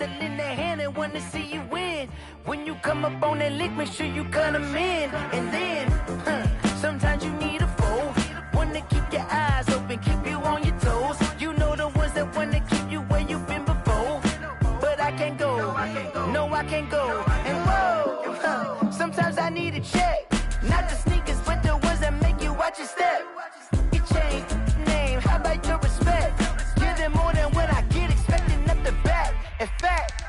that lend their hand and wanna see you win. When you come up on that lick, make sure you cut them in. And then, sometimes you need a foe, one to keep your eyes open, keep you on your toes. You know the ones that wanna keep you where you've been before. But I can't go, no I can't go. And whoa, sometimes I need a check. Not the sneakers, but the ones that make you watch your step. Your chain, name, how about your respect? Give them more than what I get, expecting up the back. In fact,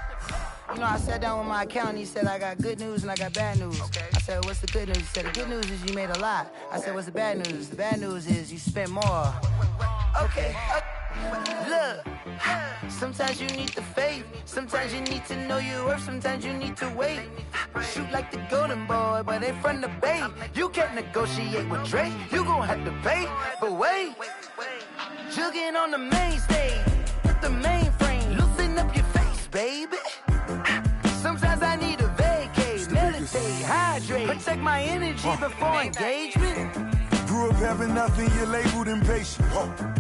you know, I sat down with my accountant, he said I got good news and I got bad news. Okay. I said, what's the good news? He said, the good news is you made a lot. I said, what's the bad news? The bad news is you spent more. Okay. Look, sometimes you need the faith, sometimes you need to know your worth, sometimes you need to wait. Shoot like the golden boy, but in front of the bay. You can't negotiate with Drake, you gon' have to pay. But wait, jugging on the main stage with the mainframe, loosen up your face, baby. Sometimes I need a vacate, meditate, hydrate, protect my energy before engagement. Grew up having nothing, you're labeled impatient.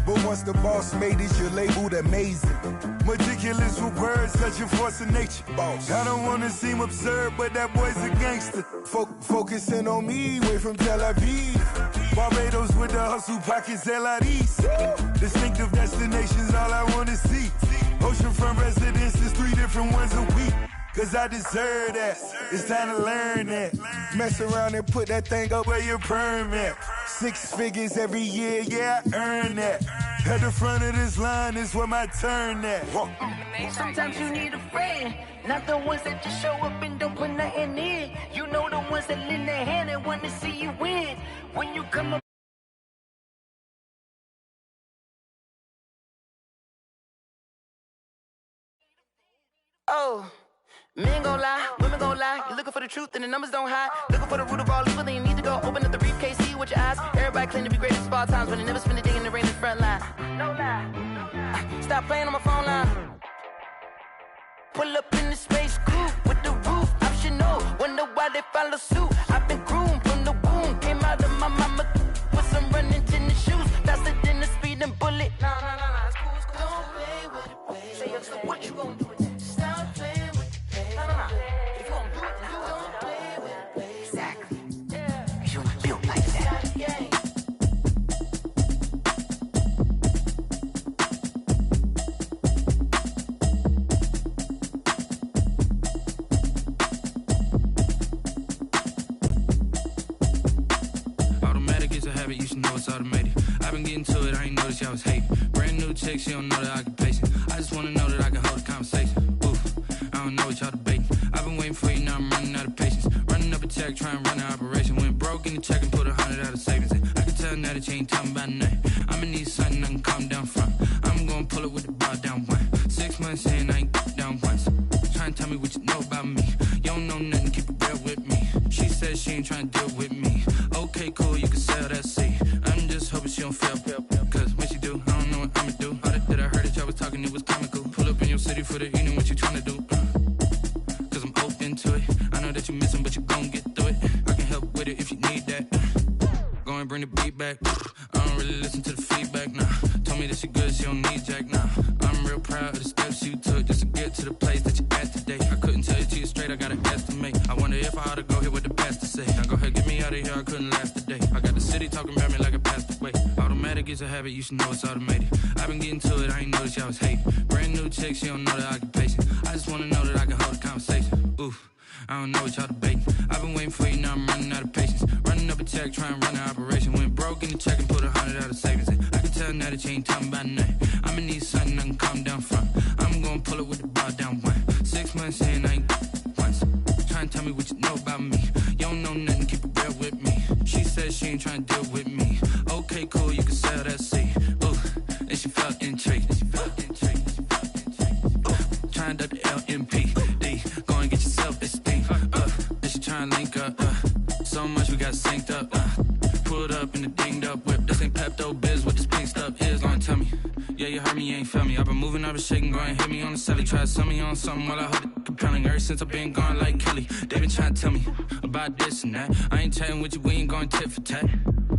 But once the boss made it, you're labeled amazing. Meticulous with words, such a force of nature. I don't wanna seem absurd, but that boy's a gangster. Focusing on me, way from Tel Aviv. Barbados with the hustle pockets, LIDs. Distinctive destinations, all I wanna see. Oceanfront residences, 3 different ones a week. Cause I deserve that, it's time to learn that. Mess around and put that thing up where your perm at. 6 figures every year, yeah, I earn that. At the front of this line is where my turn at. Sometimes you need a friend, not the ones that just show up and don't put nothing in. You know the ones that lend their hand and want to see you win. When you come up. Oh. Men gon' lie, women gon' lie. You're looking for the truth and the numbers don't hide. Looking for the root of all evil, then you need to go open up the briefcase, see with your eyes. Everybody claim to be great at all times, but they never spend a day in the rain in the front line. No lie. Stop playing on my phone line. Pull up in the space coupe with the roof optional. Wonder why they follow suit. I've been groomed from the womb, came out of my mama with some running tennis shoes, faster than the speeding bullet. No, it's cool, it's cool. Don't play with it, baby. Say, so what you gon' do with that? Stop playing. If you don't do it, then don't play with it, baby. Exactly. Yeah. You built like that. Automatic is a habit, you should know it's automated. I've been getting to it, I ain't noticed y'all was hating. Brand new chick, she don't know that I can pace it. I just wanna know that I can hold a conversation. Oof, I don't know what y'all debating. I've been waiting for you, now I'm running out of patience. Running up a check, trying to run an operation. Went broke in the check and put 100 out of savings in. I can tell now that you ain't talking about nothing. I'ma need something I can calm down from. I'm gonna pull it with the bar down one. 6 months in, I ain't down once. Trying to tell me what you know about me. You don't know nothing, keep it real with me. She says she ain't trying to deal with me. Okay, cool, you can sell that seed. I'm just hoping she don't fail. Cause when she do, I don't know what I'ma do. All that I heard that y'all was talking, it was comical. Pull up in your city for the evening, what you trying to do? Cause I'm open to it. I know that you missing, but you gon' get through it. I can help with it if you need that. Go and bring the beat back. I don't really listen to the feedback, nah. Told me that she good, she don't need jack, nah. I'm real proud of the steps you took just to get to the place that you at today. I couldn't tell you to you straight, I gotta estimate. I wonder if I ought to go here with the best to say. Now go ahead, get me out of here, I couldn't last a day. I got the city talking about me like I passed away. Automatic is a habit, you should know it's automated. I've been getting to it, I ain't noticed y'all was hating. Brand new chick, she don't know that I can pace it. I just wanna know that I can hold a conversation. Oof, I don't know what y'all debating. I've been waiting for you, now I'm running out of patience. Running up a check, trying to run an operation. Went broke in the check and put 100 out of savings in. I can tell now that you ain't talking about nothing. I'ma need something I can calm down from. I'm gonna pull it with the bar down one. 6 months in, I ain't once. Trying to tell me what you know about me. You don't know nothing, keep it real with me. She says she ain't trying to deal with me. Okay, cool, you can sell that seed. Ooh, and she felt intrigued. Trying to duck the LMP. Go and get your self-esteem. And she trying to link up. So much we got synced up. Pulled up in the dinged up whip. This ain't Pepto-Biz, what this pink stuff is. Gonna tell me. Yeah, you heard me, you ain't felt me. I've been moving, I've been shaking, go and hit me on the celly. Try to sell me on something while I hold it compelling. Ever since I've been gone like Kelly, they been trying to tell me about this and that. I ain't chatting with you, we ain't going tit for tat.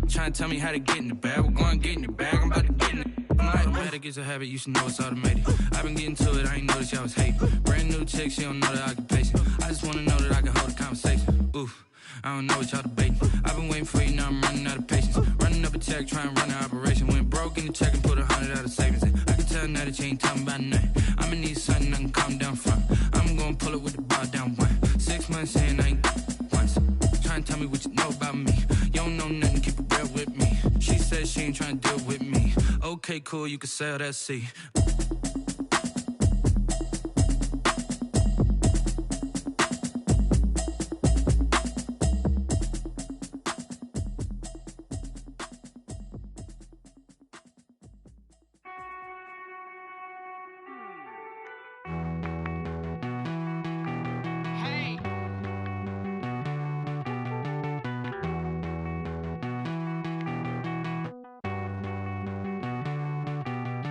Trying to tell me how to get in the bag, we're going to get in the bag, I'm about to get in it. Automatic is a habit, you should know it's automated. I've been getting to it, I ain't noticed y'all was hating. Brand new chick, she don't know that I can pace it. I just wanna know that I can hold a conversation. Oof, I don't know what y'all debating. I've been waiting for you, now I'm running out of patience. Running up a check, trying to run an operation. Went broke in the check and put 100 out of savings in. I can tell now that you ain't talking about nothing. I'ma need something I can calm down from. I'm gonna pull it with the bar down one. 6 months in, I ain't once. Trying to tell me what you know about me. You don't know nothing, keep it real with me. She said she ain't trying to deal with me. Okay, cool, you can sell that seat.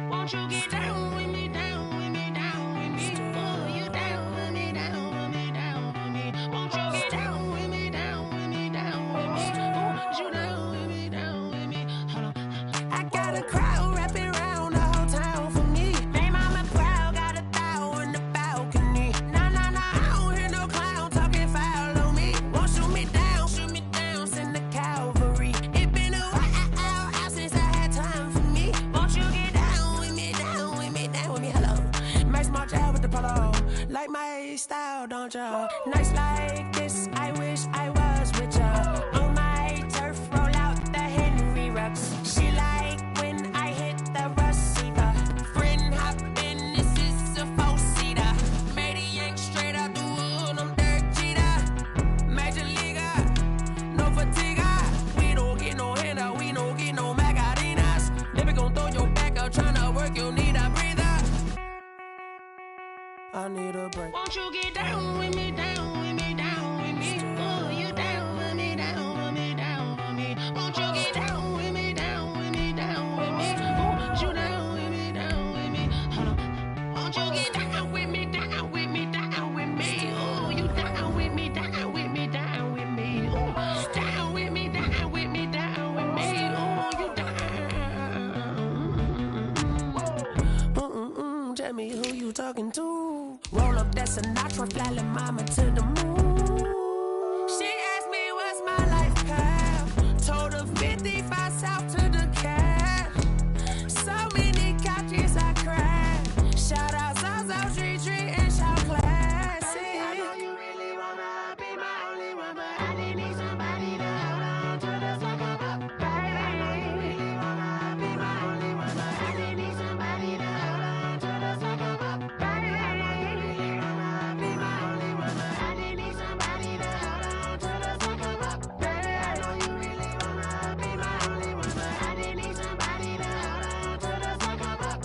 Won't you get down with me, down with me, down with me? Oh, you down with me, down with me, down with me. Won't you get down with me, down with me, down with me? Oh, you down with me, down with me? Hold on. I got a crowd wrapping around the whole town for me. They mama proud, got a thou in the balcony. Nah, I don't hear no clown talking foul on me. Won't shoot me down, send the cavalry. It been a while since I had time for me. Won't you get down with me, down with me, down with me? Hello, Max March out with the polo. Like my style, don't ya? Nights like this, I wish I was with ya. On my turf, roll out the Henry Rux. She like when I hit the receiver. Friend hop in, this is a four-seater. Made a yank straight out the wood, I'm dirt cheater. Major leaguer, no fatigue. We don't get no handout, we don't get no magarinas. Never gon' throw your back out, tryna work, you need a breather. I need a break. Won't you get down with me, down with me, down with me? Oh, you down with me, down with me, down with me? Won't you get down with me, down with me, down with me? Oh, you down with me, down with me? Hold on. Won't you get down with me, down with me, down with me? Oh, you down with me, down with me, down with me? Oh, down with me, down with me, down with me? Oh, you down. Tell me who you talking to. Roll up that Sinatra, fly la mama to the moon. She asked me what's my life path. Told her 55 south to the cash. So many couches I cried. Shout out South Street and shout classy. I know you really wanna be my only one, but I didn't need somebody to hold on to the sucker up. Baby, I know you really wanna be my only one, but I didn't need somebody to hold on to the sucker up. Baby, I know you really wanna be my only one, but I didn't need somebody to hold on to the sucker up. Baby, I know you really wanna be my only one, but I didn't need somebody to hold on to the sucker up.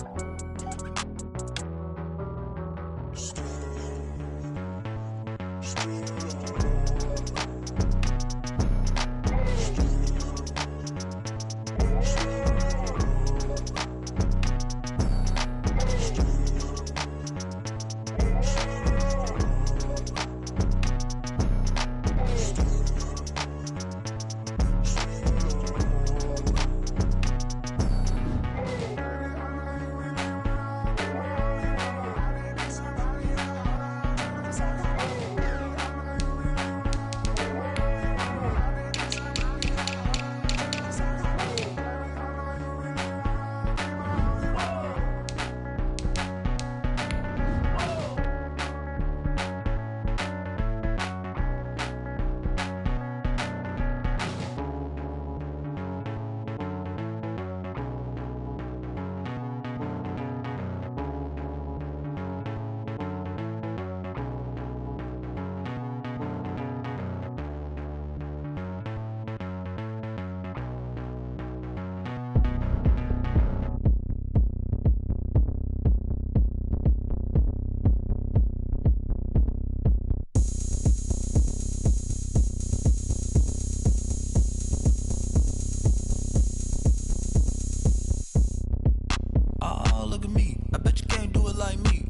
Oh, look at me. I bet you can't do it like me.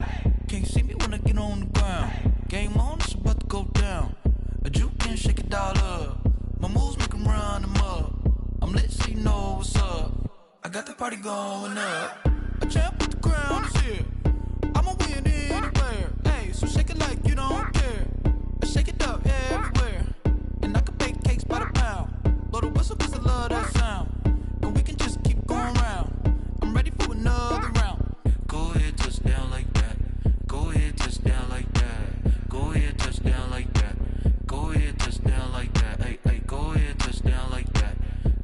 Can't see me when I get on the ground. Game on, it's about to go down. A juke can shake it all up. My moves make 'em run them up. I'm lit so you know what's up. I got the party going up. champ, but the crown is here. I'ma win anywhere. Hey, so shake it like you don't care. Shake it up everywhere. And I can bake cakes by the pound. Blow the whistle 'cause I love that sound. And we can just keep going round. I'm ready for another round. Go ahead, touch down like that. Go ahead, touch down like that. Go ahead, touch down like that. Go ahead, touch down like that. Hey, hey, go ahead, touch down like that.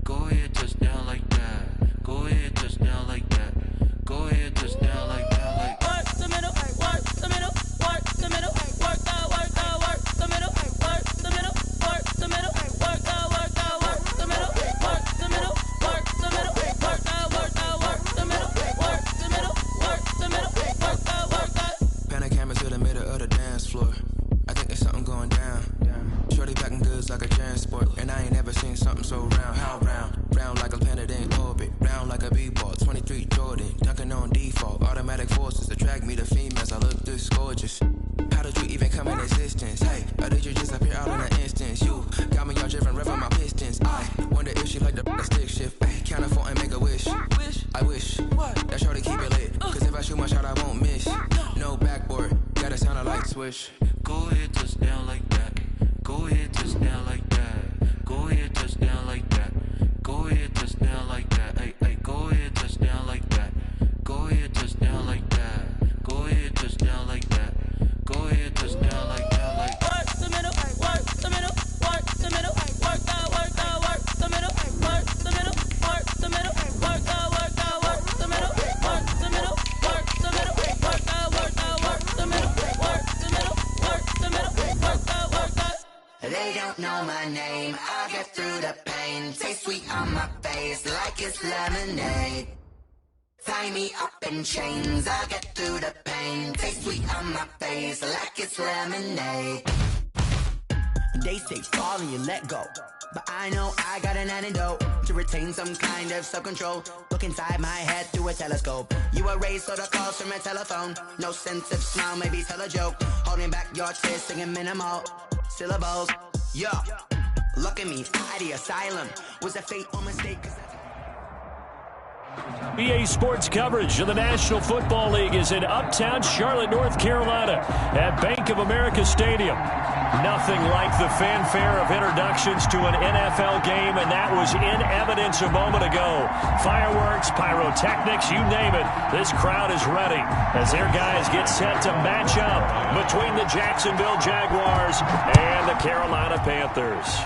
Go ahead, touch down like that. Go ahead, touch down like that. Go ahead, touch down like that. Like Work the middle, work the middle, work the middle, work the middle, work the middle, work the middle, work the middle, work the middle, work the middle, work the middle, work the middle, work the middle, work the middle, work the. pan the camera to the middle of the dance floor. I think there's something going down. Shorty packing goods like a transport, and I ain't never seen something so round. How round? Round like a planet in orbit, round like a b-ball. 23 Jordan, dunking on default. Automatic forces attract me to females. I look this gorgeous. How did you even come in existence? Hey, or did you just appear out in an instance? You got me all driven, revving my pistons. I wonder if she like the stick shift. Hey, count a four and make a wish. I wish that shorty keep it lit. 'Cause if I shoot my shot, I won't miss. No backboard, gotta sound a light switch. Go ahead, touch down like that. Go ahead, touch down like that. Go ahead, touch down like that. Go ahead, touch down like that. Hey, hey, go ahead, touch down like that. Go ahead, touch down like that. Go ahead, touch down like that. Go ahead, touch down like that. Like Work the middle, work the middle, work the middle, work the middle, work the middle, work the middle, work the middle, work the middle, work the middle, work the middle, work the middle, work the middle, work the middle, work the. They don't know my name, I'll get through the pain. Taste sweet on my face like it's lemonade. Tie me up in chains, I'll get through the pain. Taste sweet on my face like it's lemonade. They say fall and you let go, but I know I got an antidote to retain some kind of self-control. Look inside my head through a telescope. You erase all the calls from a telephone. No sense of smile, maybe tell a joke. Holding back your tears, singing minimal syllables. Yeah, look at me, I the asylum. Was a fate or mistake? EA Sports coverage of the National Football League is in uptown Charlotte, North Carolina at Bank of America Stadium. Nothing like the fanfare of introductions to an NFL game, and that was in evidence a moment ago. Fireworks, pyrotechnics, you name it. This crowd is ready as their guys get set to match up between the Jacksonville Jaguars and the Carolina Panthers.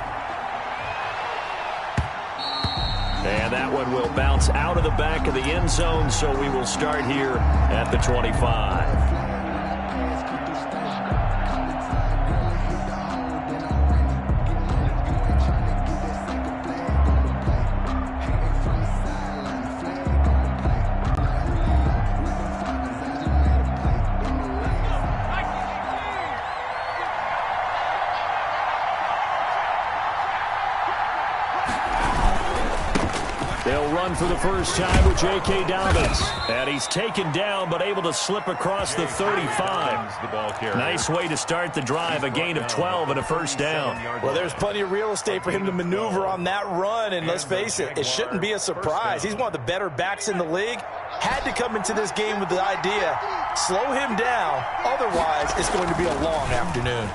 And that one will bounce out of the back of the end zone, so we will start here at the 25. They'll run for the first time with J.K. Dobbins. And he's taken down, but able to slip across the 35. Nice way to start the drive, a gain of 12 and a first down. Well, there's plenty of real estate for him to maneuver on that run, and let's face it, it shouldn't be a surprise. He's one of the better backs in the league. Had to come into this game with the idea, slow him down, otherwise it's going to be a long afternoon.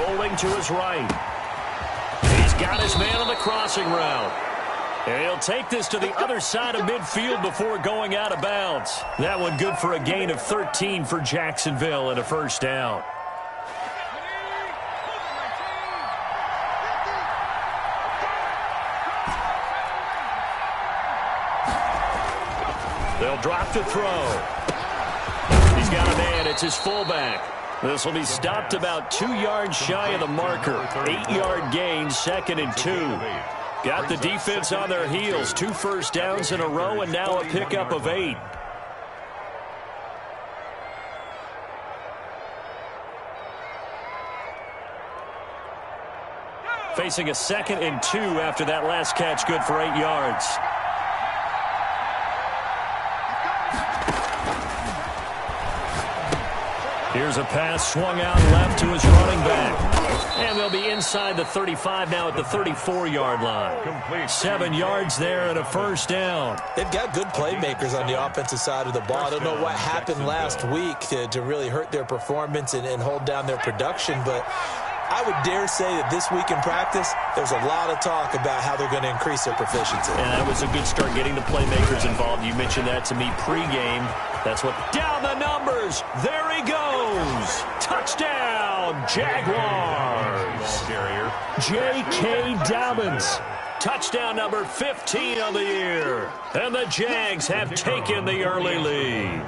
Rolling to his right. He's got his man on the crossing route. And he'll take this to the other side of midfield before going out of bounds. That one good for a gain of 13 for Jacksonville and a first down. They'll drop to throw. He's got a man. It's his fullback. This will be stopped about 2 yards shy of the marker. 8-yard gain, 2nd and 2. Got the defense on their heels. 2 first downs in a row, and now a pickup of 8. Facing a 2nd and 2 after that last catch, good for 8 yards. Here's a pass swung out left to his running back. And they'll be inside the 35 now at the 34-yard line. 7 yards there and a first down. They've got good playmakers on the offensive side of the ball. I don't know what happened last week to really hurt their performance and hold down their production, but I would dare say that this week in practice, there's a lot of talk about how they're going to increase their proficiency. And that was a good start getting the playmakers involved. You mentioned that to me pregame. That's what down the numbers. There he goes. Touchdown, Jaguars. J.K. Dobbins. Touchdown number 15 on the year. And the Jags have taken the early lead.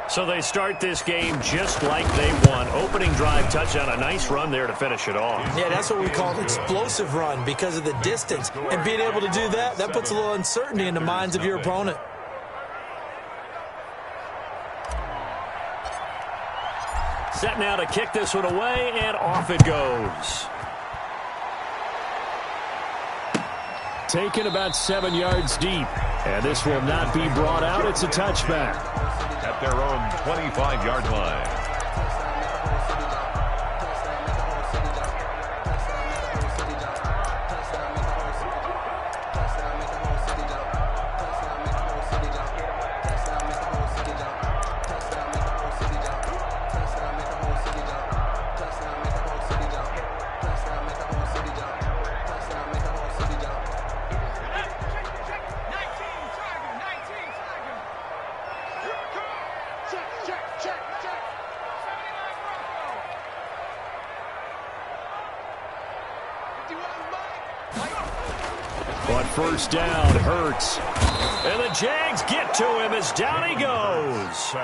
So they start this game just like they won. Opening drive touchdown, a nice run there to finish it off. Yeah, that's what we call an explosive run because of the distance. And being able to do that, that puts a little uncertainty in the minds of your opponent. Set now to kick this one away, and off it goes. Taken about 7 yards deep. And this will not be brought out. It's a touchback. At their own 25-yard line. On first down, Hurts. And the Jags get to him as down he goes.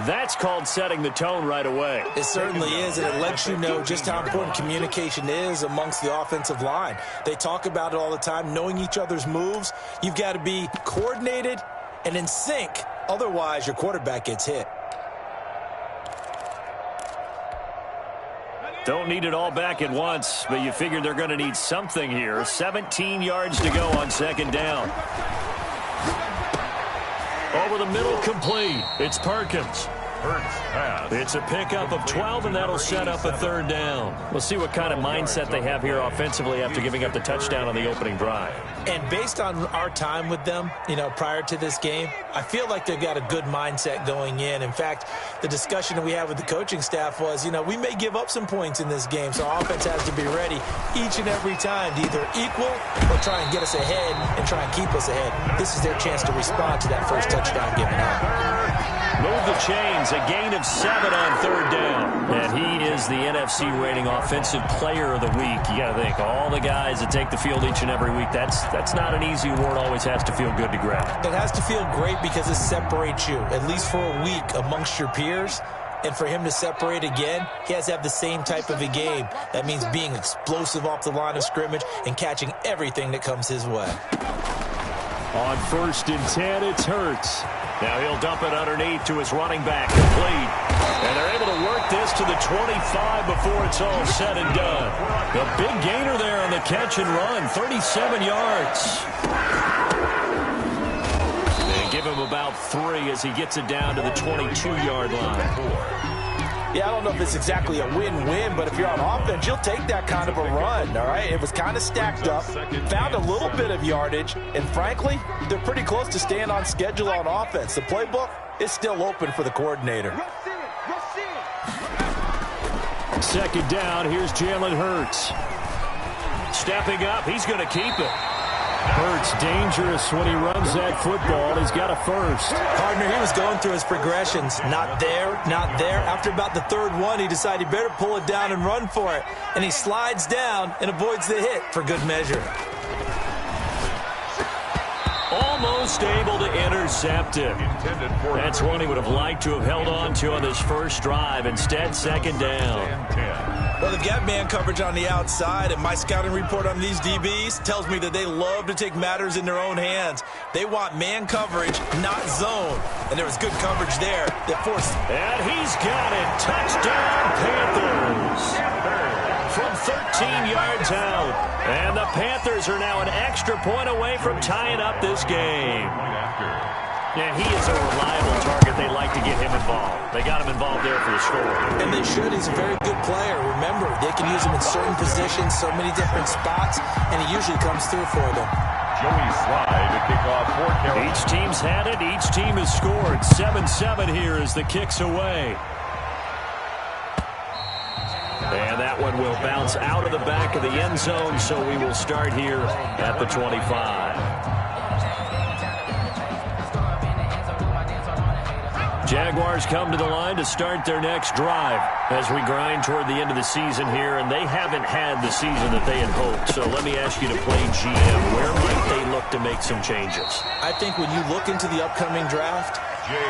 That's called setting the tone right away. It certainly is, and it lets you know just how important communication is amongst the offensive line. They talk about it all the time, knowing each other's moves. You've got to be coordinated and in sync. Otherwise, your quarterback gets hit. Don't need it all back at once, but you figure they're going to need something here. 17 yards to go on second down. Over the middle, complete. It's Perkins. It's a pickup of 12, and that'll set up a third down. We'll see what kind of mindset they have here offensively after giving up the touchdown on the opening drive. And based on our time with them, prior to this game, I feel like they've got a good mindset going in. In fact, the discussion that we had with the coaching staff was, we may give up some points in this game, so our offense has to be ready each and every time to either equal or try and get us ahead and try and keep us ahead. This is their chance to respond to that first touchdown given up. Move the chains, a gain of 7 on third down. And he is the NFC rating offensive player of the week. You got to think, all the guys that take the field each and every week, that's not an easy award. Always has to feel good to grab. It has to feel great because it separates you, at least for a week, amongst your peers. And for him to separate again, he has to have the same type of a game. That means being explosive off the line of scrimmage and catching everything that comes his way. On first and 10, it's Hurts. Now he'll dump it underneath to his running back, complete. And they're able to work this to the 25 before it's all said and done. The big gainer there on the catch and run, 37 yards. And give him about 3 as he gets it down to the 22-yard line. Yeah, I don't know if it's exactly a win-win, but if you're on offense, you'll take that kind of a run, all right? It was kind of stacked up, found a little bit of yardage, and frankly, they're pretty close to staying on schedule on offense. The playbook is still open for the coordinator. Second down, here's Jalen Hurts. Stepping up, he's going to keep it. Hurts dangerous when he runs that football. He's got a first. Partner, he was going through his progressions. Not there, not there. After about the third one, he decided he better pull it down and run for it. And he slides down and avoids the hit for good measure. Almost able to intercept it. That's one he would have liked to have held on to on this first drive. Instead, second down. Well, they've got man coverage on the outside, and my scouting report on these DBs tells me that they love to take matters in their own hands. They want man coverage, not zone. And there was good coverage there that forced. And he's got it. Touchdown, Panthers. From 13 yards out. And the Panthers are now an extra point away from tying up this game. Yeah, he is a reliable target. They like to get him involved. They got him involved there for the score. And they should. He's a very good player. Remember, they can use him in certain positions, so many different spots, and he usually comes through for them. Joey Slye to kick off for Carolina. Each team's had it. Each team has scored. 7-7 here as the kick's away. And that one will bounce out of the back of the end zone, so we will start here at the 25. Jaguars come to the line to start their next drive as we grind toward the end of the season here, and they haven't had the season that they had hoped. So let me ask you to play GM. Where might they look to make some changes? I think when you look into the upcoming draft,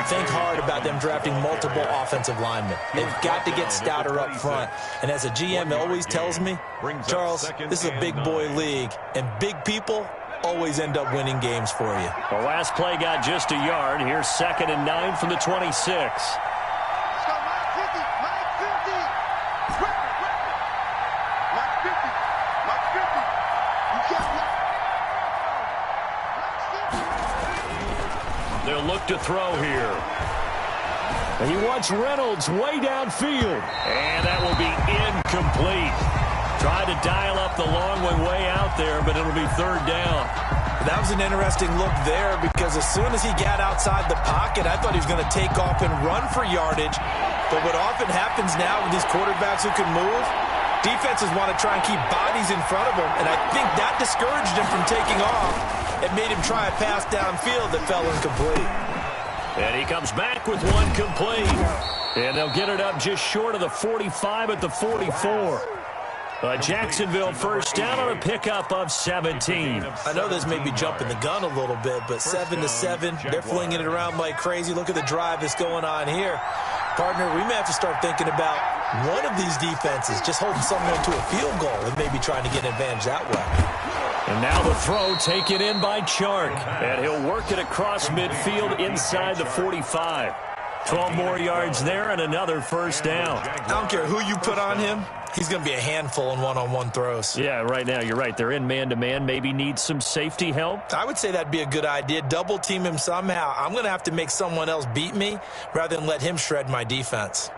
think hard about them drafting multiple offensive linemen. They've got to get stouter up front. And as a GM always tells me, Charles, this is a big boy league, and big people always end up winning games for you. The last play got just a yard. Here's 2nd and 9 from the 26. They'll look to throw here. And he wants Reynolds way downfield. And that will be incomplete. Tried to dial up the long one way out there, but it'll be 3rd down. That was an interesting look there because as soon as he got outside the pocket, I thought he was going to take off and run for yardage. But what often happens now with these quarterbacks who can move, defenses want to try and keep bodies in front of them, and I think that discouraged him from taking off. It made him try a pass downfield that fell incomplete. And he comes back with one complete. And they'll get it up just short of the 45 at the 44. Jacksonville first down on a pickup of 17. I know this may be jumping the gun a little bit, but 7-7, they're flinging it around like crazy. Look at the drive that's going on here. Partner, we may have to start thinking about one of these defenses just holding someone to a field goal and maybe trying to get an advantage that way. And now the throw taken in by Chark. And he'll work it across midfield inside the 45. 12 more yards there and another first down. I don't care who you put on him. He's going to be a handful in one-on-one throws. Yeah, right now you're right. They're in man-to-man. Maybe needs some safety help. I would say that'd be a good idea. Double team him somehow. I'm going to have to make someone else beat me rather than let him shred my defense.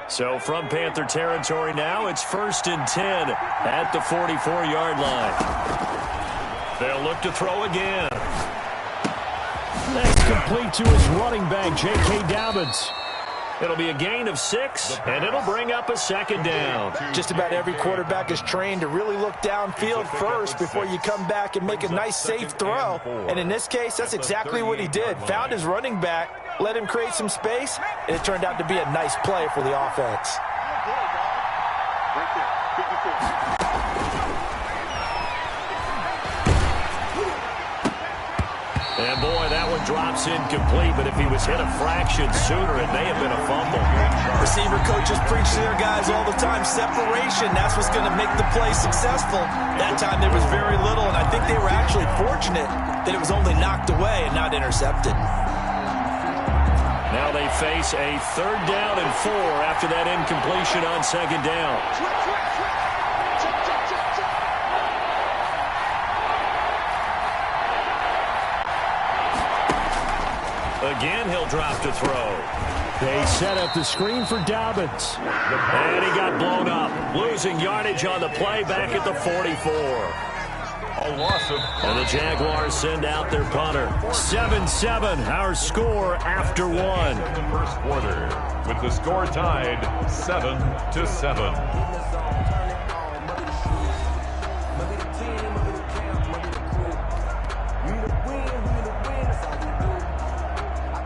So from Panther territory now, it's 1st and 10 at the 44-yard line. They'll look to throw again. That's complete to his running back, J.K. Dobbins. It'll be a gain of 6, and it'll bring up a 2nd down. Just about every quarterback is trained to really look downfield first before you come back and make a nice, safe throw. And in this case, that's exactly what he did. Found his running back, let him create some space, and it turned out to be a nice play for the offense. And boy, that one drops incomplete, but if he was hit a fraction sooner, it may have been a fumble. Receiver coaches preach to their guys all the time, separation, that's what's going to make the play successful. That time there was very little, and I think they were actually fortunate that it was only knocked away and not intercepted. Now they face a 3rd down and 4 after that incompletion on 2nd down. Again, he'll drop to throw. They set up the screen for Dobbins. And he got blown up, losing yardage on the play back at the 44. A loss of... And the Jaguars send out their punter. 7-7, our score after 1. In the first quarter, with the score tied 7-7.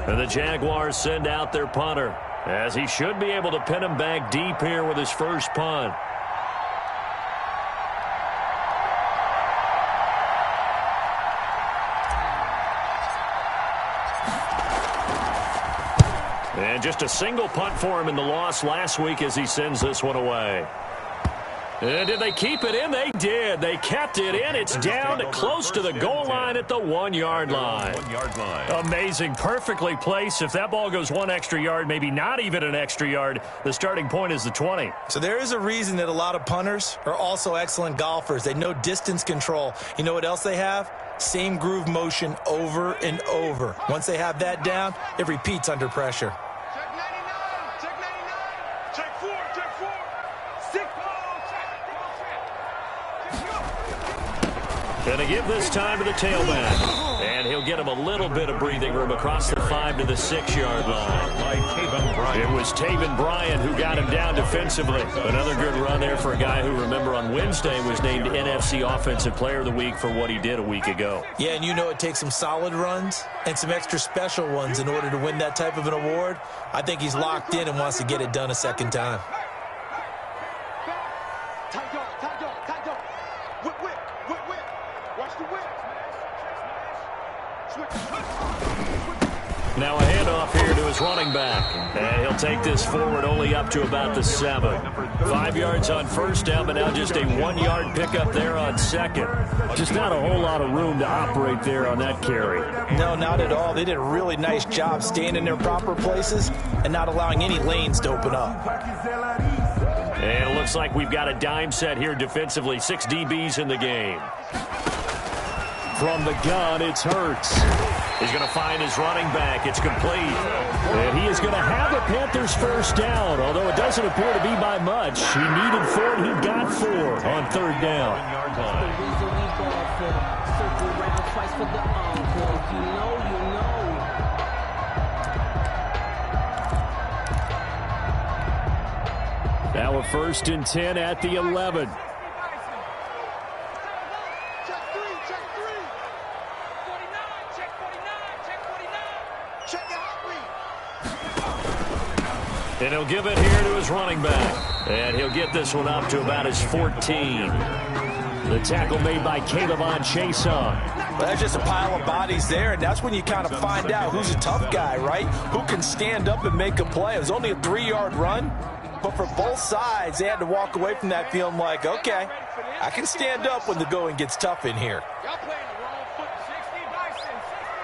And the Jaguars send out their punter, as he should be able to pin him back deep here with his first punt. And just a single punt for him in the loss last week as he sends this one away. Did they keep it in? They did. They kept it in. It's down close to the goal line at the 1-yard line. Amazing. Perfectly placed. If that ball goes one extra yard, maybe not even an extra yard, the starting point is the 20. So there is a reason that a lot of punters are also excellent golfers. They know distance control. You know what else they have? Same groove motion over and over. Once they have that down, it repeats under pressure. Check 99, check 99, check 4, check 4, 6 ball, check. Going to give this time to the tailback. And he'll get him a little bit of breathing room across the 5 to the 6-yard line. It was Taven Bryan who got him down defensively. Another good run there for a guy who, remember, on Wednesday was named NFC Offensive Player of the Week for what he did a week ago. Yeah, and you know it takes some solid runs and some extra special ones in order to win that type of an award. I think he's locked in and wants to get it done a second time. Now a handoff here to his running back. And he'll take this forward only up to about the 7. 5 yards on first down, but now just a 1-yard pickup there on second. Just not a whole lot of room to operate there on that carry. No, not at all. They did a really nice job staying in their proper places and not allowing any lanes to open up. And it looks like we've got a dime set here defensively. 6 DBs in the game. From the gun, it's Hurts. He's going to find his running back. It's complete. And he is going to have a Panthers first down, although it doesn't appear to be by much. He needed 4, and he got 4 on 3rd down. Now a 1st and 10 at the 11. And he'll give it here to his running back. And he'll get this one up to about his 14. The tackle made by Calebon Chason. Well, that's just a pile of bodies there, and that's when you kind of find out who's a tough guy, right? Who can stand up and make a play. It was only a 3-yard run, but for both sides, they had to walk away from that feeling like, okay, I can stand up when the going gets tough in here. Y'all playing the wrong foot. 60 Bison, 60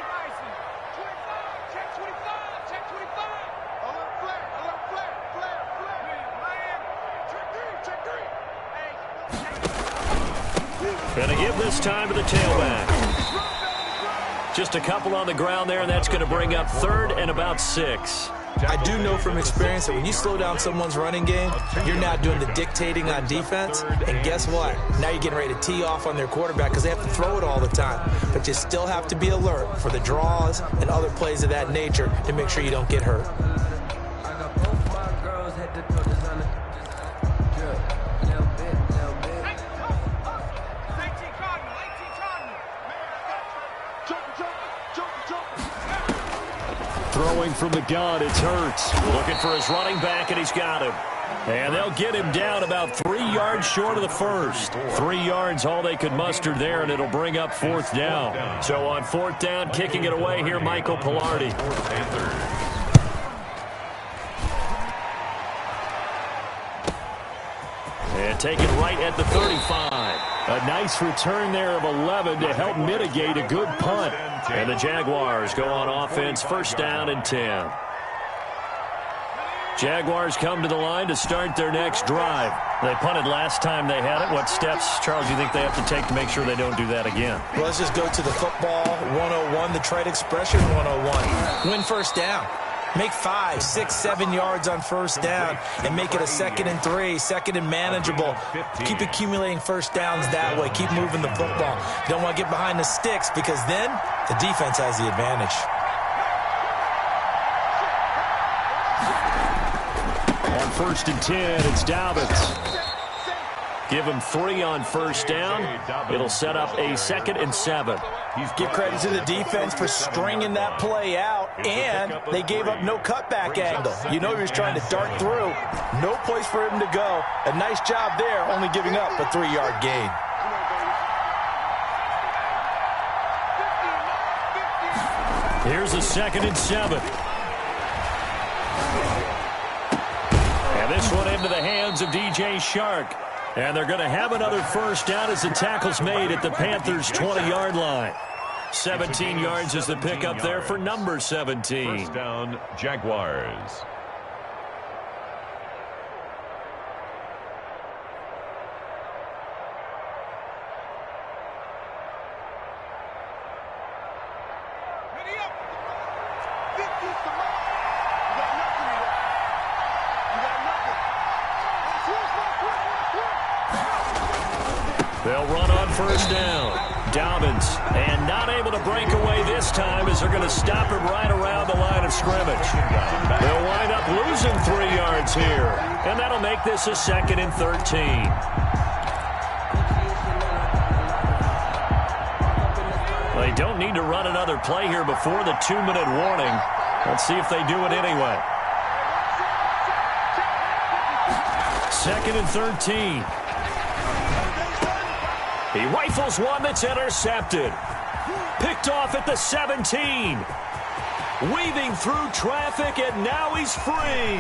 Bison. 25, check 25, check 25. Alert flare, flare, flare. Check 3, check 3. Going to give this time to the tailback. Just a couple on the ground there, and that's going to bring up 3rd and about 6. I do know from experience that when you slow down someone's running game, you're now doing the dictating on defense. And guess what? Now you're getting ready to tee off on their quarterback because they have to throw it all the time. But you still have to be alert for the draws and other plays of that nature to make sure you don't get hurt. Throwing from the gun, it's Hurts. Looking for his running back, and he's got him. And they'll get him down about 3 yards short of the first. 3 yards, all they could muster there, and it'll bring up 4th down. So on 4th down, kicking it away here, Michael Pilardi. And taken right at the 35. A nice return there of 11 to help mitigate a good punt. And the Jaguars go on offense, 1st down and 10. Jaguars come to the line to start their next drive. They punted last time they had it. What steps, Charles, do you think they have to take to make sure they don't do that again? Well, let's just go to the football 101, the trade expression 101. Win 1st down. Make 5, 6, 7 yards on 1st down and make it a 2nd and 3, 2nd and manageable. Keep accumulating 1st downs that way. Keep moving the football. You don't want to get behind the sticks because then the defense has the advantage. On 1st and 10, it's Dobbins. Give him 3 on 1st down. It'll set up a 2nd and 7. Give credit to the defense for stringing that play out, and they gave up no cutback angle. You know he was trying to dart through. No place for him to go. A nice job there, only giving up a 3-yard gain. Here's a 2nd and 7. And this one into the hands of DJ Shark. And they're going to have another first down as the tackle's made at the Panthers' 20-yard line. 17 yards is the pickup there for number 17. First down, Jaguars. They'll run on first down. Dobbins, and not able to break away this time as they're going to stop him right around the line of scrimmage. They'll wind up losing 3 yards here, and that'll make this a 2nd and 13. They don't need to run another play here before the 2-minute warning. Let's see if they do it anyway. 2nd and 13. He rifles one that's intercepted. Picked off at the 17. Weaving through traffic, and now he's free.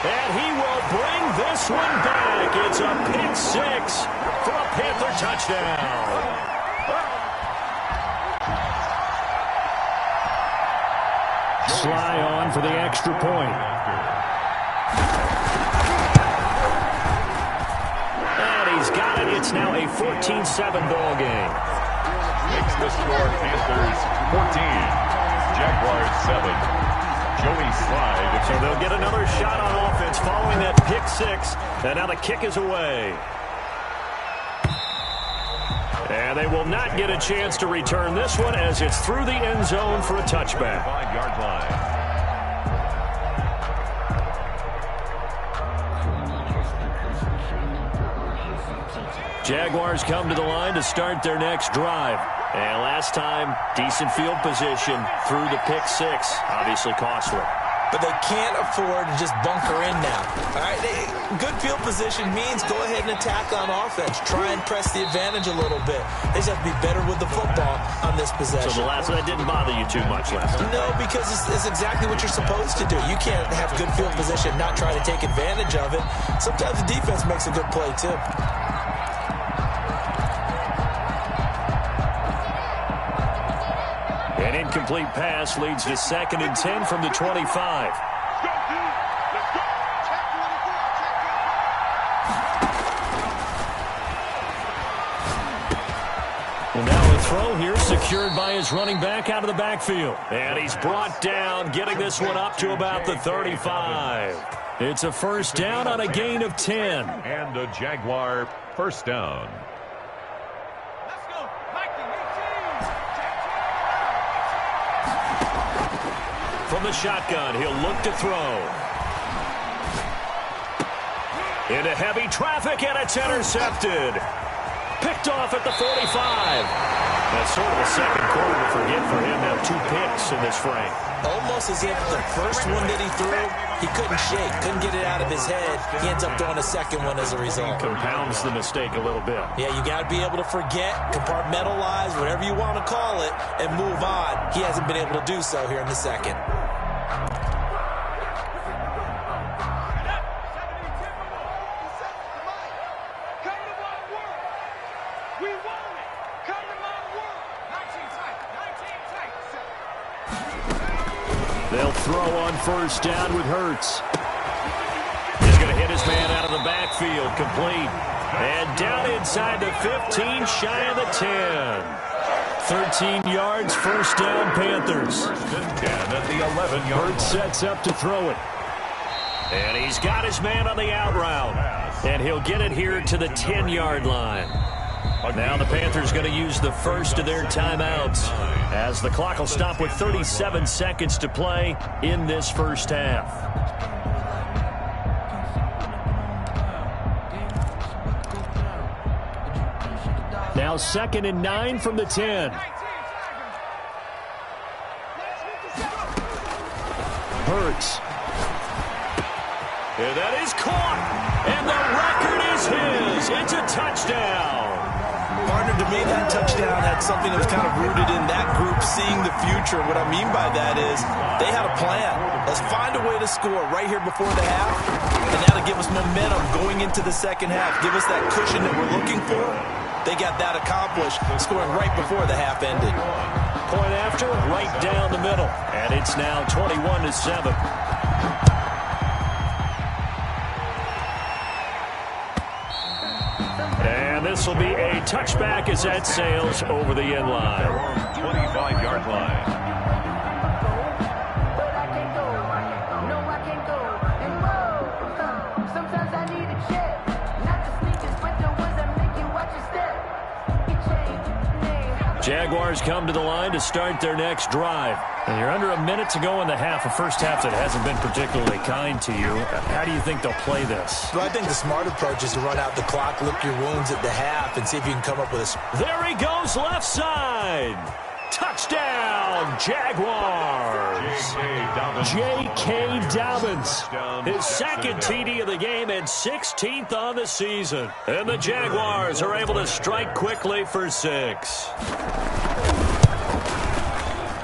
And he will bring this one back. It's a pick 6 for a Panther touchdown. Sly on for the extra point. Got it. It's now a 14-7 ball game. Makes the score Panthers 14, Jaguars 7. Joey Slide. So they'll get another shot on offense following that pick 6. And now the kick is away. And they will not get a chance to return this one as it's through the end zone for a touchback. 5-yard line. Jaguars come to the line to start their next drive. And last time, decent field position through the pick 6. Obviously costly. But they can't afford to just bunker in now. All right, good field position means go ahead and attack on offense. Try and press the advantage a little bit. They just have to be better with the football on this possession. So the last one, that didn't bother you too much last time? No, because it's exactly what you're supposed to do. You can't have good field position, not try to take advantage of it. Sometimes the defense makes a good play, too. An incomplete pass leads to 2nd and 10 from the 25. And now a throw here secured by his running back out of the backfield. And he's brought down, getting this one up to about the 35. It's a first down on a gain of 10. And a Jaguar first down. From the shotgun, he'll look to throw. Into heavy traffic, and it's intercepted. Picked off at the 45. That's sort of a second quarter to forget for him. Now 2 picks in this frame. Almost as if the first one that he threw, he couldn't shake, couldn't get it out of his head. He ends up throwing a second one as a result. Compounds the mistake a little bit. Yeah, you got to be able to forget, compartmentalize, whatever you want to call it, and move on. He hasn't been able to do so here in the second. They'll throw on first down with Hurts. He's going to hit his man out of the backfield, complete. And down inside the 15, shy of the 10. 13 yards, first down, Panthers. 10 at the 11-yard Hurts sets up to throw it. And he's got his man on the out route. And he'll get it here to the 10-yard line. Now the Panthers going to use the first of their timeouts as the clock will stop with 37 seconds to play in this first half. Now 2nd and 9 from the 10. Hurts. And that is caught. And the record is his. It's a touchdown. Partner, to me, that touchdown had something that was kind of rooted in that group seeing the future. What I mean by that is they had a plan. Let's find a way to score right here before the half, and that'll give us momentum going into the second half. Give us that cushion that we're looking for. They got that accomplished, scoring right before the half ended. Point after, right down the middle. And it's now 21-7. And this will be a touchback as that sails over the end line. 25-yard line. Jaguars come to the line to start their next drive. And you're under a minute to go in the half, a first half that hasn't been particularly kind to you. How do you think they'll play this? Well, I think the smart approach is to run out the clock, lick your wounds at the half, and see if you can come up with a... There he goes, left side. Touchdown, Jaguars. J.K. Dobbins. His second TD of the game and 16th on the season. And the Jaguars are able to strike quickly for 6.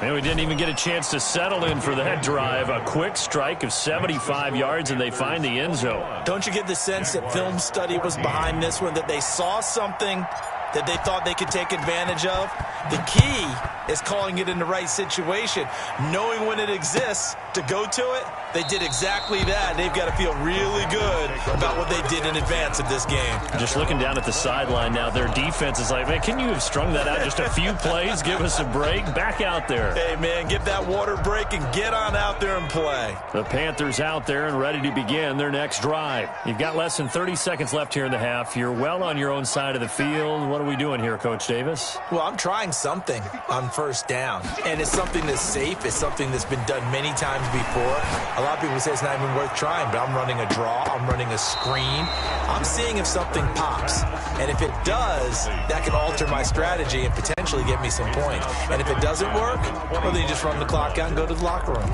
And we didn't even get a chance to settle in for that drive. A quick strike of 75 yards, and they find the end zone. Don't you get the sense that film study was behind this one, that they saw something that they thought they could take advantage of? The key is calling it in the right situation, knowing when it exists to go to it. They did exactly that. They've got to feel really good about what they did in advance of this game. Just looking down at the sideline now, their defense is like, man, can you have strung that out just a few plays? Give us a break. Back out there. Hey, man, get that water break and get on out there and play. The Panthers out there and ready to begin their next drive. You've got less than 30 seconds left here in the half. You're well on your own side of the field. What are we doing here, Coach Davis? Well, I'm trying something on first down, and it's something that's safe. It's something that's been done many times before. A lot of people say it's not even worth trying, but I'm running a draw. I'm running a screen. I'm seeing if something pops, and if it does, that can alter my strategy and potentially get me some points. And if it doesn't work, well, then you just run the clock out and go to the locker room.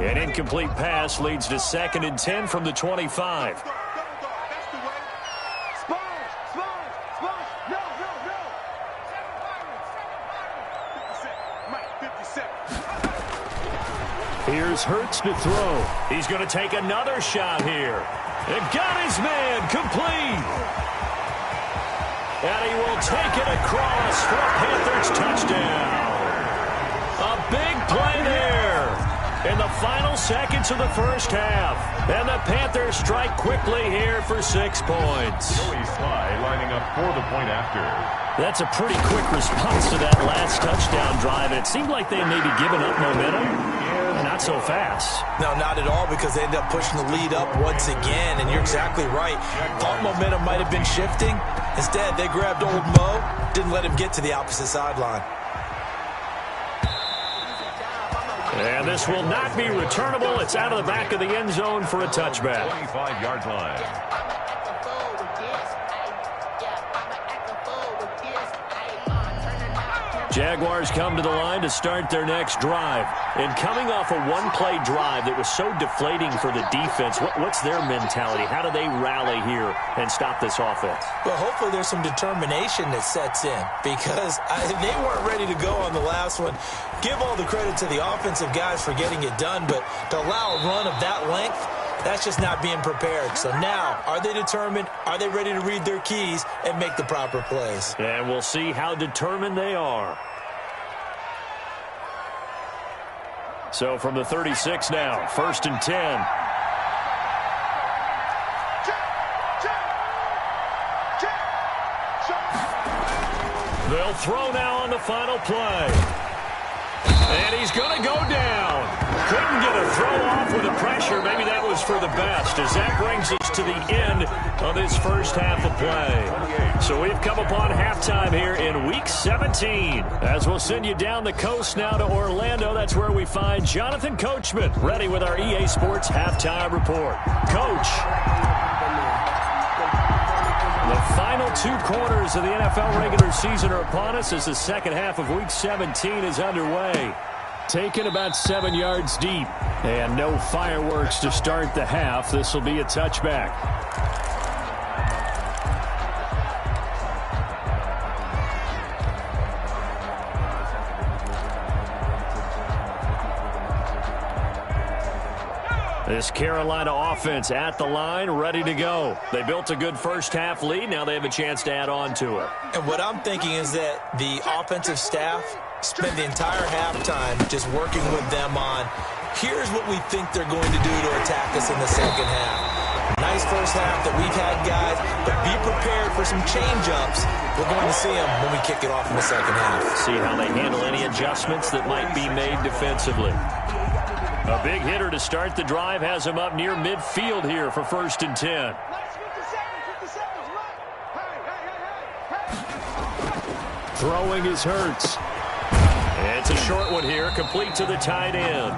An incomplete pass leads to 2nd and 10 from the 25. Here's Hurts to throw. He's going to take another shot here. And got his man complete. And he will take it across for a Panthers touchdown. A big play there in the final seconds of the first half. And the Panthers strike quickly here for 6 points. Joey Sly lining up for the point after. That's a pretty quick response to that last touchdown drive. And it seemed like they maybe given up momentum. Not so fast. No, not at all, because they end up pushing the lead up once again, and you're exactly right. Thought momentum might have been shifting. Instead, they grabbed old Mo, didn't let him get to the opposite sideline. And this will not be returnable. It's out of the back of the end zone for a touchback. 25-yard line. Jaguars come to the line to start their next drive. And coming off a one-play drive that was so deflating for the defense, what's their mentality? How do they rally here and stop this offense? Well, hopefully there's some determination that sets in, because they weren't ready to go on the last one. Give all the credit to the offensive guys for getting it done, but to allow a run of that length, that's just not being prepared. So now, are they determined? Are they ready to read their keys and make the proper plays? And we'll see how determined they are. So from the 36 now, 1st and 10. They'll throw now on the final play. And he's going to go down. Couldn't get a throw off with the pressure. Maybe that was for the best, as that brings us to the end of this first half of play. So we've come upon halftime here in Week 17. As we'll send you down the coast now to Orlando. That's where we find Jonathan Coachman ready with our EA Sports Halftime Report. Coach, the final 2 quarters of the NFL regular season are upon us as the second half of Week 17 is underway. taken about 7 yards deep. And no fireworks to start the half. This will be a touchback. This Carolina offense at the line, ready to go. They built a good first-half lead. Now they have a chance to add on to it. And what I'm thinking is that the offensive staff spent the entire halftime just working with them on, here's what we think they're going to do to attack us in the second half. Nice first half that we've had, guys, but be prepared for some change-ups. We're going to see them when we kick it off in the second half. See how they handle any adjustments that might be made defensively. A big hitter to start the drive has him up near midfield here for 1st and 10. Throwing is Hurts. And it's a short one here, complete to the tight end.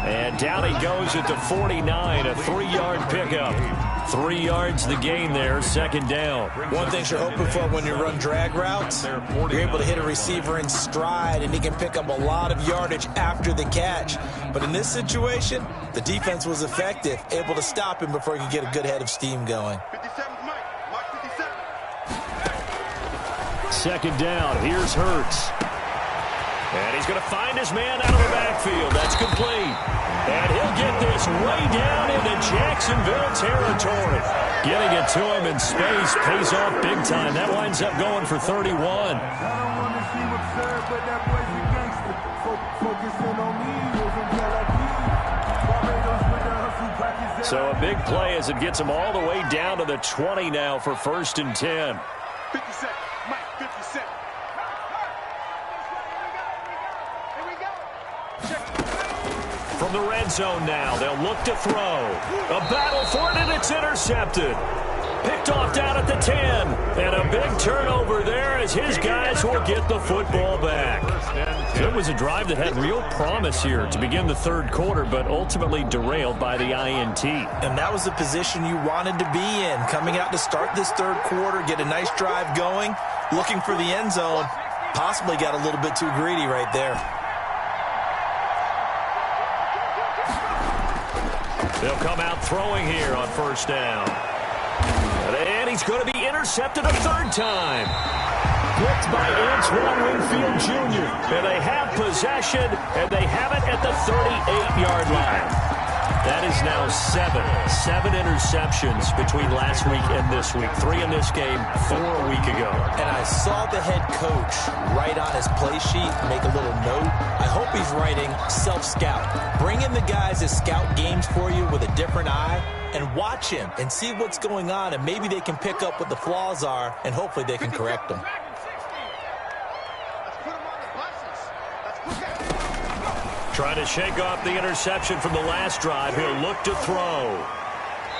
And down he goes at the 49, a 3-yard pickup. 3 yards the gain there, 2nd down. One thing you're hoping for when you run drag routes, you're able to hit a receiver in stride, and he can pick up a lot of yardage after the catch. But in this situation, the defense was effective, able to stop him before he could get a good head of steam going. 2nd down, here's Hurts. And he's going to find his man out of the backfield. That's complete. And he'll get this way down into Jacksonville territory. Getting it to him in space pays off big time. That winds up going for 31. I don't want to seem absurd, but that boy's a gangster. Focusing on me, Barbados with the hustle practice. So a big play as it gets him all the way down to the 20 now for 1st and 10. 50 seconds, Mike, 50 seconds. From the red zone now, they'll look to throw. A battle for it, and it's intercepted. Picked off down at the 10. And a big turnover there as his guys will get the football back. It was a drive that had real promise here to begin the 3rd quarter, but ultimately derailed by the INT. And that was the position you wanted to be in. Coming out to start this 3rd quarter, get a nice drive going, looking for the end zone. Possibly got a little bit too greedy right there. They'll come out throwing here on 1st down. And he's going to be intercepted a 3rd time. Picked by Antoine Winfield Jr. And they have possession, and they have it at the 38-yard line. That is now 7 interceptions between last week and this week. 3 in this game, 4 a week ago. And I saw the head coach write on his play sheet, make a little note. I hope he's writing self-scout. Bring in the guys that scout games for you with a different eye and watch him and see what's going on, and maybe they can pick up what the flaws are, and hopefully they can correct them. Trying to shake off the interception from the last drive. He'll look to throw.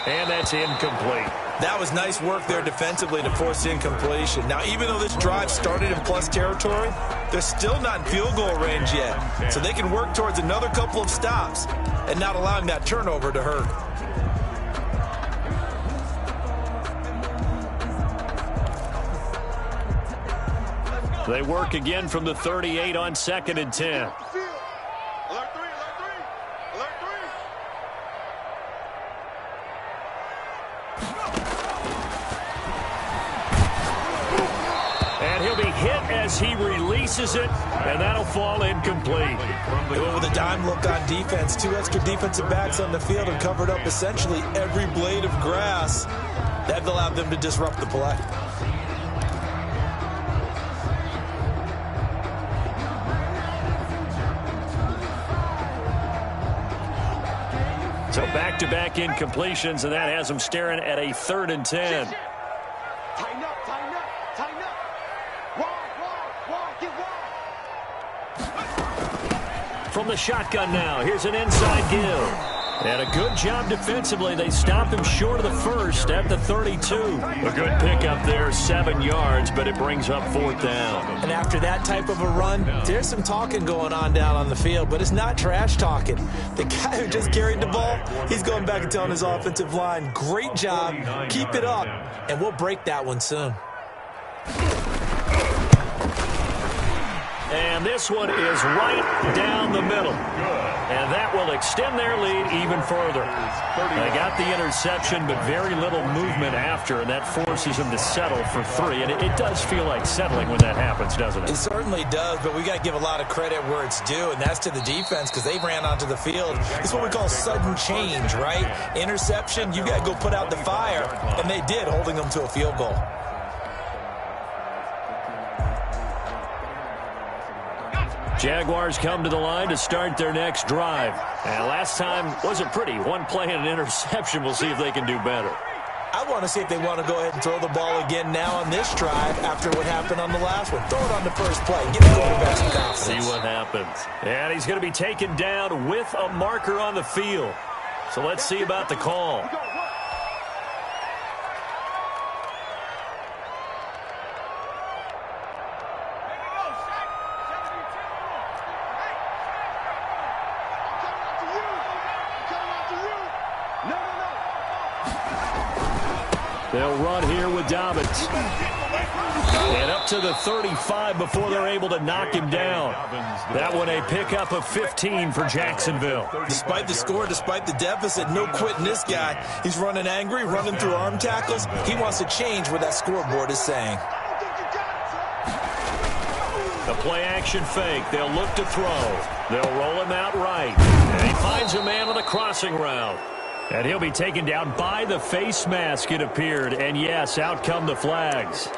And that's incomplete. That was nice work there defensively to force incompletion. Now, even though this drive started in plus territory, they're still not in field goal range yet. So they can work towards another couple of stops and not allowing that turnover to hurt. They work again from the 38 on 2nd and 10. And he'll be hit as he releases it, and that'll fall incomplete. They went with a dime look on defense. 2 extra defensive backs on the field and covered up essentially every blade of grass. That allowed them to disrupt the play. So back-to-back incompletions, and that has them staring at a 3rd and 10. Tighten up, tighten up, tighten up. Wide, get wide. From the shotgun now, here's an inside give. And a good job defensively. They stopped him short of the 1st at the 32. A good pickup there, 7 yards, but it brings up 4th down. And after that type of a run, there's some talking going on down on the field, but it's not trash talking. The guy who just carried the ball, he's going back and telling his offensive line, great job, keep it up, and we'll break that one soon. And this one is right down the middle. And that will extend their lead even further. They got the interception, but very little movement after, and that forces them to settle for 3. And it does feel like settling when that happens, doesn't it? It certainly does, but we got to give a lot of credit where it's due, and that's to the defense because they ran onto the field. It's what we call sudden change, right? Interception, you got to go put out the fire, and they did, holding them to a field goal. Jaguars come to the line to start their next drive. And last time wasn't pretty. One play and an interception. We'll see if they can do better. I want to see if they want to go ahead and throw the ball again now on this drive after what happened on the last one. Throw it on the first play. Give the quarterback some confidence. See what happens. And he's going to be taken down with a marker on the field. So let's see about the call. They'll run here with Dobbins. And up to the 35 before they're able to knock him down. That one a pickup of 15 for Jacksonville. Despite the score, despite the deficit, no quitting this guy. He's running angry, running through arm tackles. He wants to change what that scoreboard is saying. The play action fake. They'll look to throw. They'll roll him out right. And he finds a man on the crossing route. And he'll be taken down by the face mask, it appeared. And yes, out come the flags.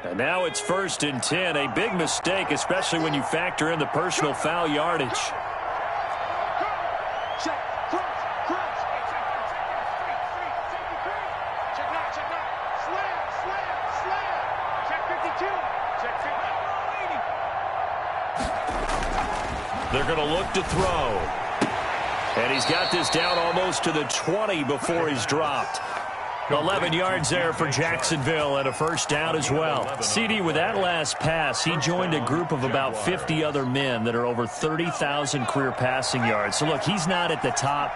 And now it's 1st and 10. A big mistake, especially when you factor in the personal foul yardage. They're going to look to throw. And he's got this down almost to the 20 before he's dropped. 11 yards there for Jacksonville and a first down as well. CD, with that last pass, he joined a group of about 50 other men that are over 30,000 career passing yards. So, look, he's not at the top,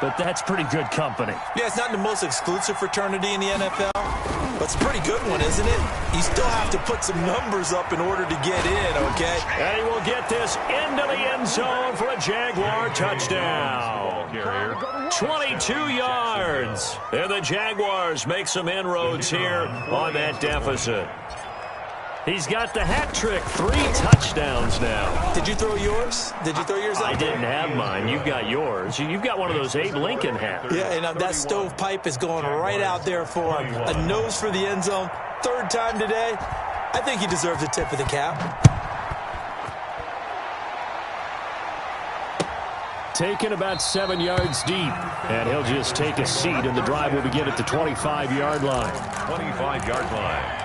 but that's pretty good company. Yeah, it's not the most exclusive fraternity in the NFL, but it's a pretty good one, isn't it? You still have to put some numbers up in order to get in, okay? And he will get this into the end zone for a Jaguar touchdown. 22 yards. And the Jaguars make some inroads here on that deficit. He's got the hat trick, 3 touchdowns now. Did you throw yours? Did you throw yours out? I didn't have mine. You've got yours. You've got one of those Abe Lincoln hats. Yeah, and that stovepipe is going right out there for him. A nose for the end zone. 3rd time today. I think he deserves a tip of the cap. Taken about 7 yards deep. And he'll just take a seat, and the drive will begin at the 25-yard line. 25-yard line.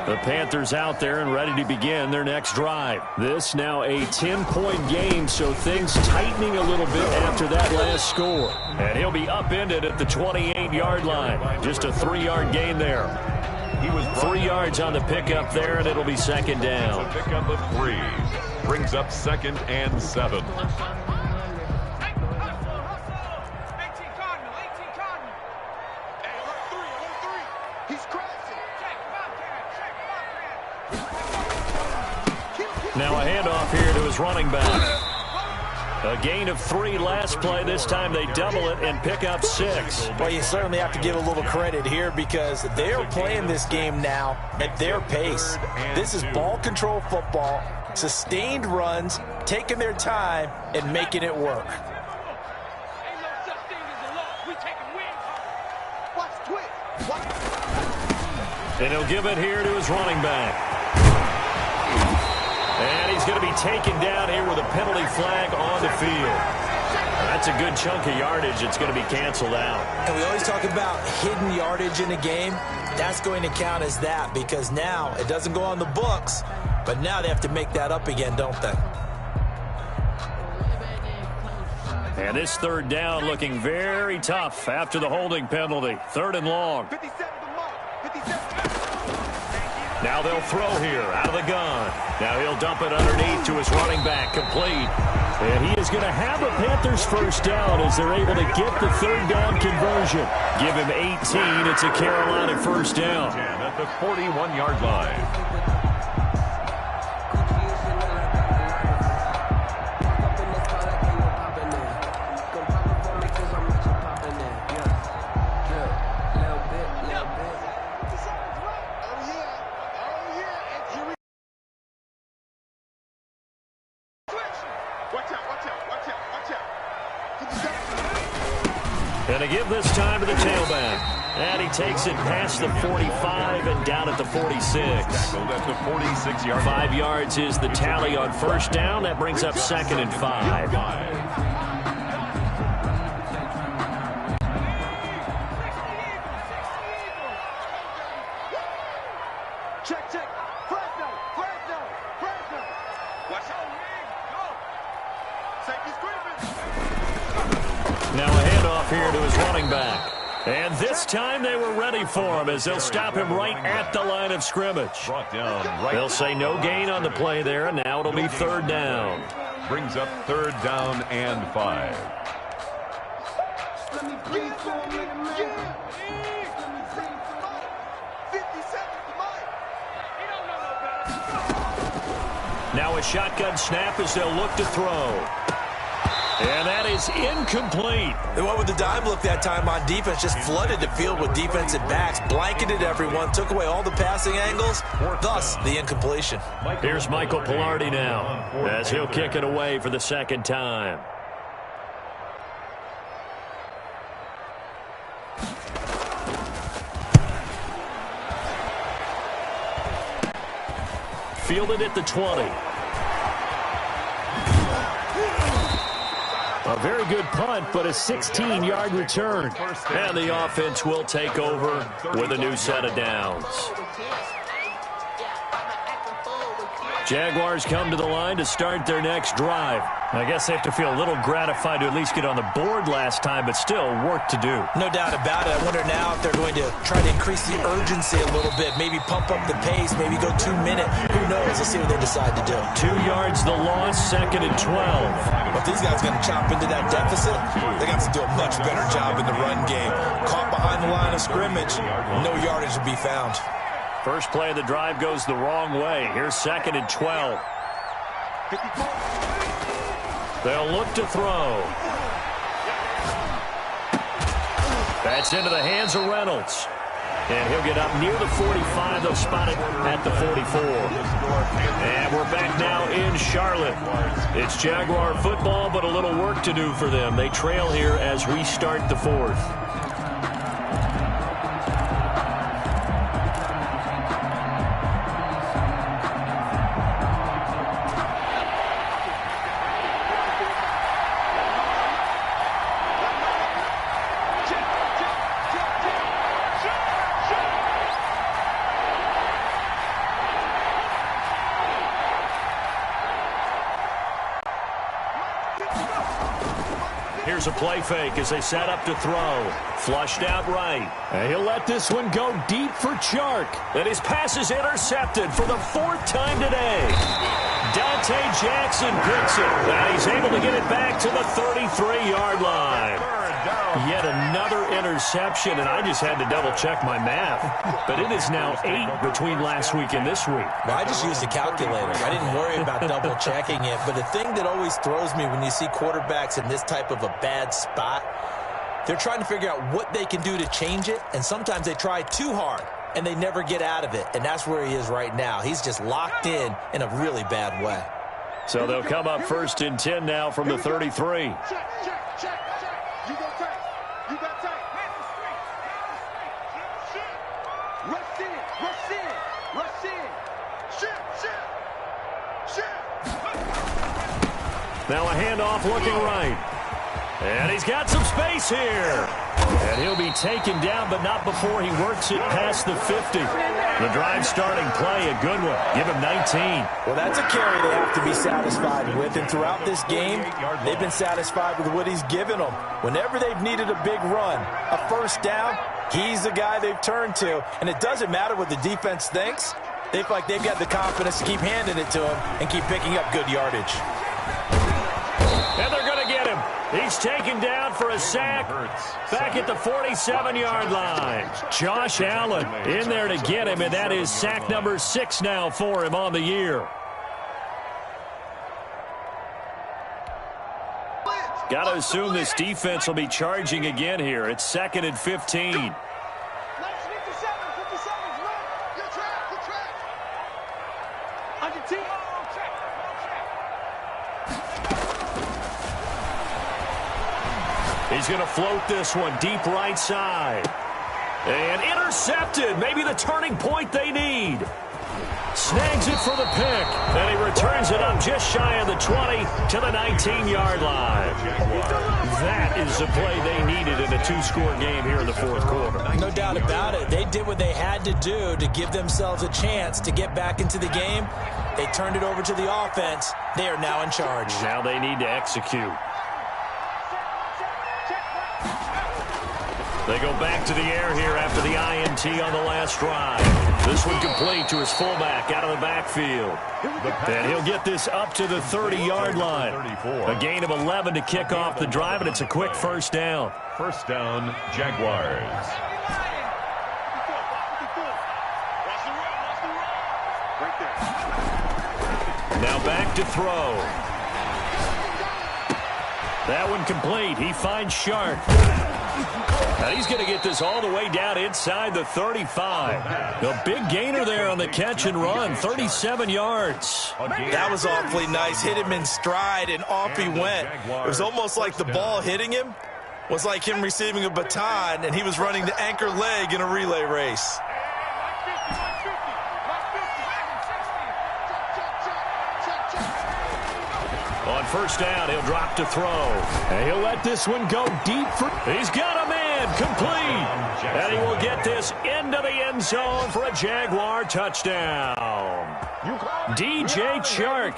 The Panthers out there and ready to begin their next drive. This now a 10-point game, so things tightening a little bit after that last score. And he'll be upended at the 28-yard line. Just a 3-yard gain there. He was 3 yards on the pickup there, and it'll be 2nd down. A pickup of 3. Brings up 2nd and 7. Now a handoff here to his running back. A gain of 3 last play. This time they double it and pick up 6. Well, you certainly have to give a little credit here because they're playing this game now at their pace. This is ball control football, sustained runs, taking their time, and making it work. And he'll give it here to his running back. And he's going to be taken down here with a penalty flag on the field. That's a good chunk of yardage. It's going to be canceled out. And we always talk about hidden yardage in a game. That's going to count as that because now it doesn't go on the books, but now they have to make that up again, don't they? And this 3rd down looking very tough after the holding penalty. 3rd and long. Now they'll throw here out of the gun. Now he'll dump it underneath to his running back, complete. And he is going to have a Panthers first down as they're able to get the third down conversion. Give him 18. It's a Carolina first down. At the 41-yard line. And to give this time to the tailback. And he takes it past the 45 and down at the 46. Tackled at the 46-yard line. 5 yards is the tally on first down. That brings up 2nd and 5. Check. Fresno. Watch out. Go. Safety screaming. Now a handoff here to his running back. And this time they were ready for him as they'll stop him right at the line of scrimmage. Brought down right. They'll say no gain on the play there, and now it'll be third down. Brings up third down and 5. Let me breathe for a minute, man. Now a shotgun snap as they'll look to throw. And that is incomplete. They went with the dime look that time on defense, just flooded the field with defensive backs, blanketed everyone, took away all the passing angles, thus the incompletion. Here's Michael Pilardi now as he'll kick it away for the second time. Fielded at the 20. A very good punt, but a 16-yard return. And the offense will take over with a new set of downs. Jaguars come to the line to start their next drive. I guess they have to feel a little gratified to at least get on the board last time, but still work to do. No doubt about it. I wonder now if they're going to try to increase the urgency a little bit, maybe pump up the pace, maybe go 2-minute. Who knows? Let's see what they decide to do. 2 yards the loss, 2nd and 12. If these guys are going to chop into that deficit, they got to do a much better job in the run game. Caught behind the line of scrimmage, no yardage to be found. First play of the drive goes the wrong way. Here's 2nd and 12. They'll look to throw. That's into the hands of Reynolds. And he'll get up near the 45. They'll spot it at the 44. And we're back now in Charlotte. It's Jaguar football, but a little work to do for them. They trail here as we start the fourth. Here's a play fake as they set up to throw. Flushed out right. And he'll let this one go deep for Chark. And his pass is intercepted for the 4th time today. Dante Jackson picks it. And he's able to get it back to the 33-yard line. Yet another interception, and I just had to double-check my math. But it is now 8 between last week and this week. Well, I just used a calculator. I didn't worry about double-checking it. But the thing that always throws me when you see quarterbacks in this type of a bad spot, they're trying to figure out what they can do to change it, and sometimes they try too hard, and they never get out of it. And that's where he is right now. He's just locked in a really bad way. So they'll come up 1st and 10 now from the 33. Check. You go tight. You got tight. Rush in. Shit. Now a handoff looking right. And he's got some space here. And he'll be taken down, but not before he works it past the 50. The drive starting play, a good one. Give him 19. Well, that's a carry they have to be satisfied with. And throughout this game, they've been satisfied with what he's given them. Whenever they've needed a big run, a first down, he's the guy they've turned to. And it doesn't matter what the defense thinks. They feel like they've got the confidence to keep handing it to him and keep picking up good yardage. And they're going to get him. He's taken down for a sack back at the 47-yard line. Josh Allen in there to get him, and that is sack number 6 now for him on the year. Got to assume this defense will be charging again here. It's 2nd and 15. He's going to float this one deep right side. And intercepted. Maybe the turning point they need. Snags it for the pick. And he returns it up just shy of the 20 to the 19-yard line. That is the play they needed in a 2-score game here in the 4th quarter. No doubt about it. They did what they had to do to give themselves a chance to get back into the game. They turned it over to the offense. They are now in charge. Now they need to execute. They go back to the air here after the INT on the last drive. This one complete to his fullback out of the backfield. And he'll get this up to the 30-yard line. A gain of 11 to kick off the drive, and it's a quick first down. First down, Jaguars. Now back to throw. That one complete. He finds Sharp. Now he's going to get this all the way down inside the 35. A big gainer there on the catch and run, 37 yards. That was awfully nice. Hit him in stride, and off he went. It was almost like the ball hitting him was like him receiving a baton, and he was running the anchor leg in a relay race. On first down, he'll drop to throw. And he'll let this one go deep. He's got a man complete. And he will get this into the end zone for a Jaguar touchdown. DJ Chark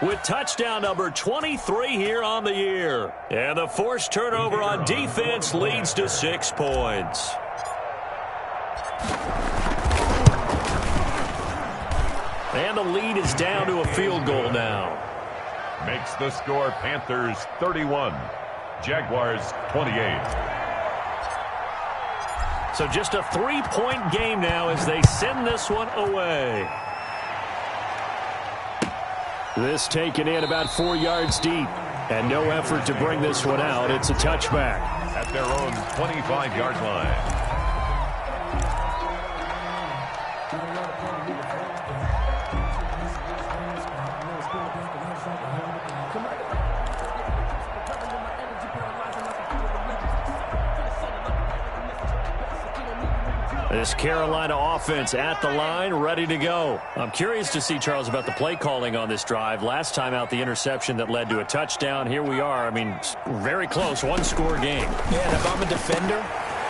with touchdown number 23 here on the year. And the forced turnover on defense leads to 6 points. And the lead is down to a field goal now. Makes the score Panthers 31, Jaguars 28. So just a 3-point game now as they send this one away. This taken in about 4 yards deep. And no effort to bring this one out. It's a touchback. At their own 25-yard line. This Carolina offense at the line, ready to go. I'm curious to see, Charles, about the play calling on this drive. Last time out, the interception that led to a touchdown. Here we are. I mean, very close, 1-score game. Yeah, and if I'm a defender,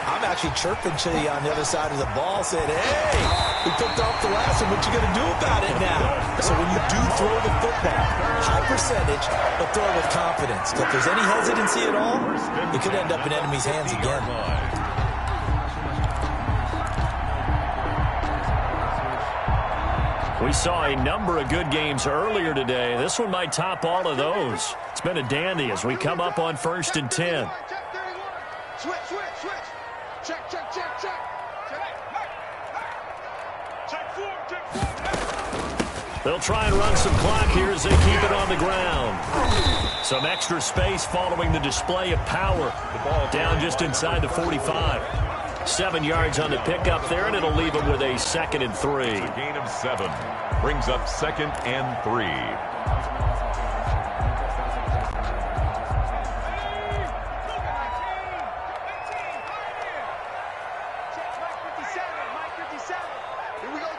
I'm actually chirping to you on the other side of the ball, saying, hey, we picked off the last one. What you going to do about it now? So when you do throw the football, high percentage, but throw it with confidence. If there's any hesitancy at all, it could end up in enemy's hands again. We saw a number of good games earlier today. This one might top all of those. It's been a dandy as we come up on 1st and 10. Switch. Check. They'll try and run some clock here as they keep it on the ground. Some extra space following the display of power. Down just inside the 45. 7 yards on the pickup there, and it'll leave them with a 2nd and 3. A gain of 7 brings up 2nd and 3. Here we go,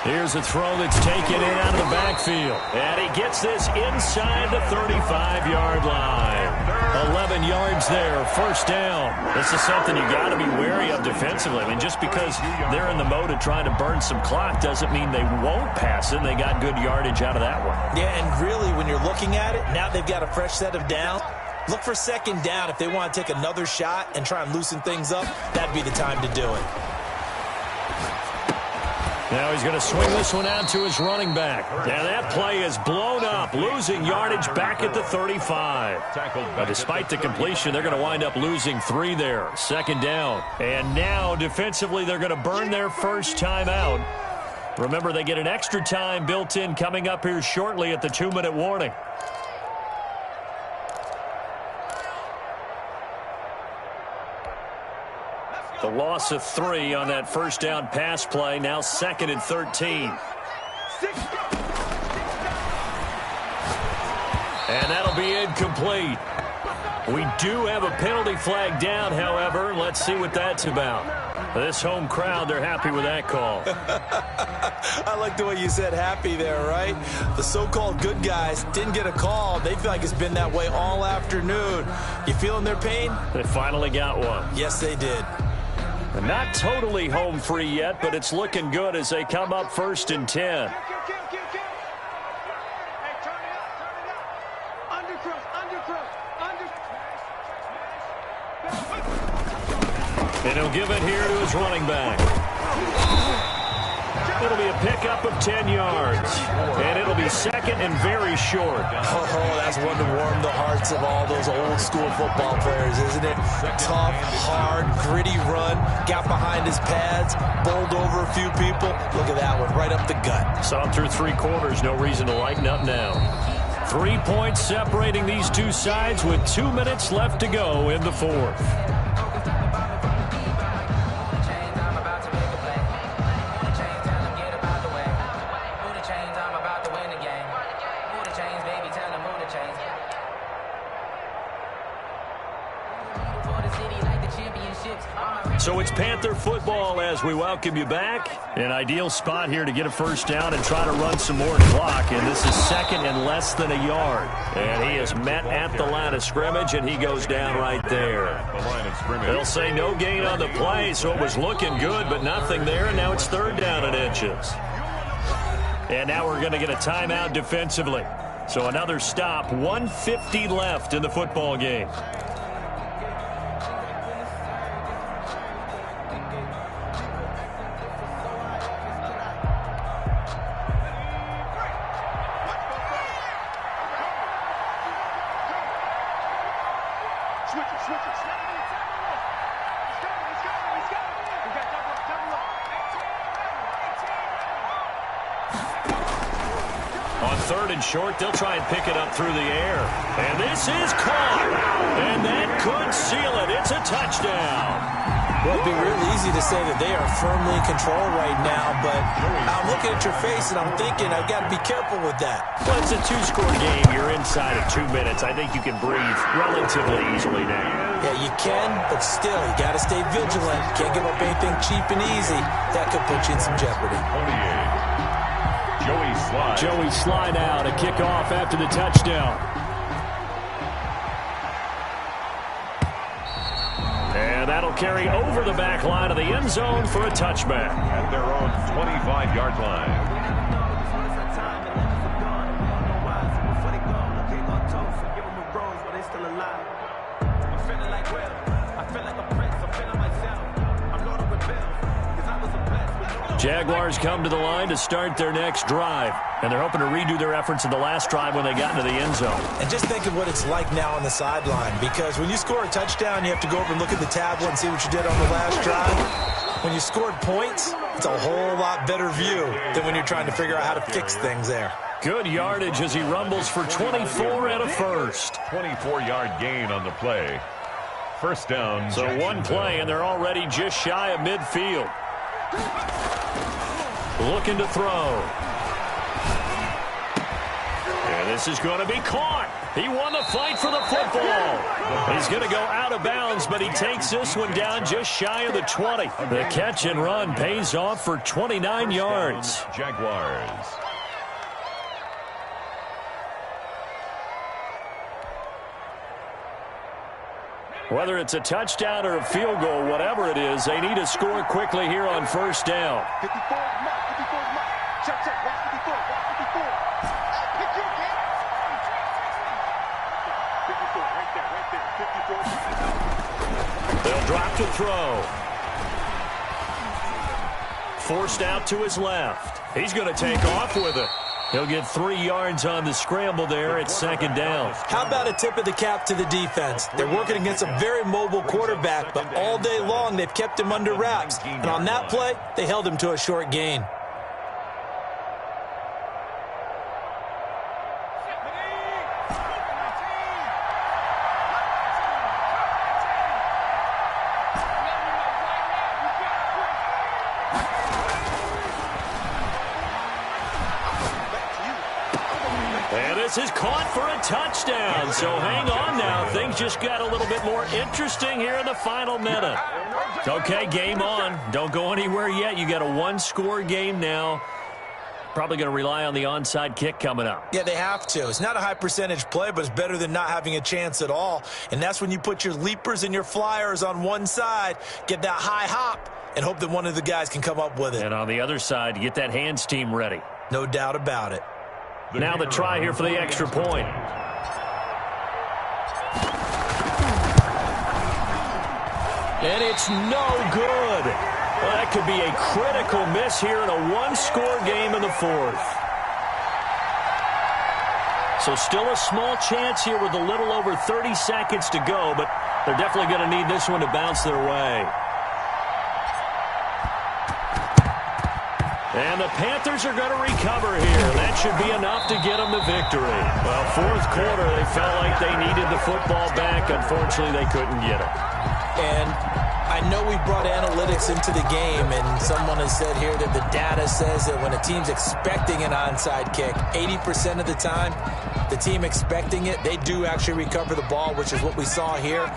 Here's a throw that's taken in out of the backfield. And he gets this inside the 35-yard line. 11 yards there, first down. This is something you got to be wary of defensively. I mean, just because they're in the mode of trying to burn some clock doesn't mean they won't pass it. They got good yardage out of that one. Yeah, and really, when you're looking at it, now they've got a fresh set of downs. Look for second down. If they want to take another shot and try and loosen things up, that'd be the time to do it. Now he's going to swing this one out to his running back. Now that play is blown up, losing yardage back at the 35. Now, despite the completion, they're going to wind up losing 3 there. Second down. And now, defensively, they're going to burn their first time out. Remember, they get an extra time built in coming up here shortly at the 2-minute warning. The loss of 3 on that first down pass play, now 2nd and 13. And that'll be incomplete. We do have a penalty flag down, however. Let's see what that's about. This home crowd, they're happy with that call. I like the way you said happy there, right? The so-called good guys didn't get a call. They feel like it's been that way all afternoon. You feeling their pain? They finally got one. Yes, they did. Not totally home free yet, but it's looking good as they come up 1st and 10. And he'll give it here to his running back. It'll be a pickup of 10 yards. And it'll be 2nd and very short. Oh, that's one to warm the hearts of all those old school football players, isn't it? Tough, hard, gritty run. Got behind his pads, bowled over a few people. Look at that one, right up the gut. Saw him through 3 quarters. No reason to lighten up now. 3 points separating these two sides with 2 minutes left to go in the 4th. So it's Panther football as we welcome you back. An ideal spot here to get a first down and try to run some more clock. And this is 2nd and less than a yard. And he is met at the line of scrimmage, and he goes down right there. They'll say no gain on the play, so it was looking good, but nothing there. And now it's 3rd down and inches. And now we're going to get a timeout defensively. So another stop, 1:50 left in the football game. On 3rd and short, they'll try and pick it up through the air. And this is caught. And that could seal it. It's a touchdown. Well, it'd be real easy to say that they are firmly in control right now, but I'm looking at your face and I'm thinking I've got to be careful with that. Well, it's a 2-score game. You're inside of 2 minutes. I think you can breathe relatively easily now. Yeah, you can, but still, you got to stay vigilant. Can't give up anything cheap and easy. That could put you in some jeopardy. Joey Sly now to kick off after the touchdown. And that'll carry over the back line of the end zone for a touchback. At their own 25-yard line. Jaguars come to the line to start their next drive. And they're hoping to redo their efforts in the last drive when they got into the end zone. And just think of what it's like now on the sideline. Because when you score a touchdown, you have to go over and look at the tablet and see what you did on the last drive. When you scored points, it's a whole lot better view than when you're trying to figure out how to fix things there. Good yardage as he rumbles for 24 and a first. 24-yard gain on the play. First down. So one play, and they're already just shy of midfield. Looking to throw. And this is going to be caught. He won the fight for the football. He's going to go out of bounds, but he takes this one down just shy of the 20. The catch and run pays off for 29 yards. Jaguars. Whether it's a touchdown or a field goal, whatever it is, they need to score quickly here on first down. 54 is mark. 54 is mark. Check, watch 54. Watch 54. Pick your game. 54, right there. They'll drop to throw. Forced out to his left. He's going to take off with it. He'll get 3 yards on the scramble there at second down. How about a tip of the cap to the defense? They're working against a very mobile quarterback, but all day long they've kept him under wraps. And on that play, they held him to a short gain. Is caught for a touchdown. So hang on now. Things just got a little bit more interesting here in the final minute. Okay, game on. Don't go anywhere yet. You got a one-score game now. Probably going to rely on the onside kick coming up. Yeah, they have to. It's not a high percentage play, but it's better than not having a chance at all. And that's when you put your leapers and your flyers on one side, get that high hop, and hope that one of the guys can come up with it. And on the other side, get that hands team ready. No doubt about it. Now the try here for the extra point. And it's no good. Well, that could be a critical miss here in a one-score game in the fourth. So still a small chance here with a little over 30 seconds to go, but they're definitely going to need this one to bounce their way. And the Panthers are going to recover here. That should be enough to get them the victory. Well, fourth quarter, they felt like they needed the football back. Unfortunately, they couldn't get it. And I know we brought analytics into the game, and someone has said here that the data says that when a team's expecting an onside kick, 80% of the time, the team expecting it, they do actually recover the ball, which is what we saw here.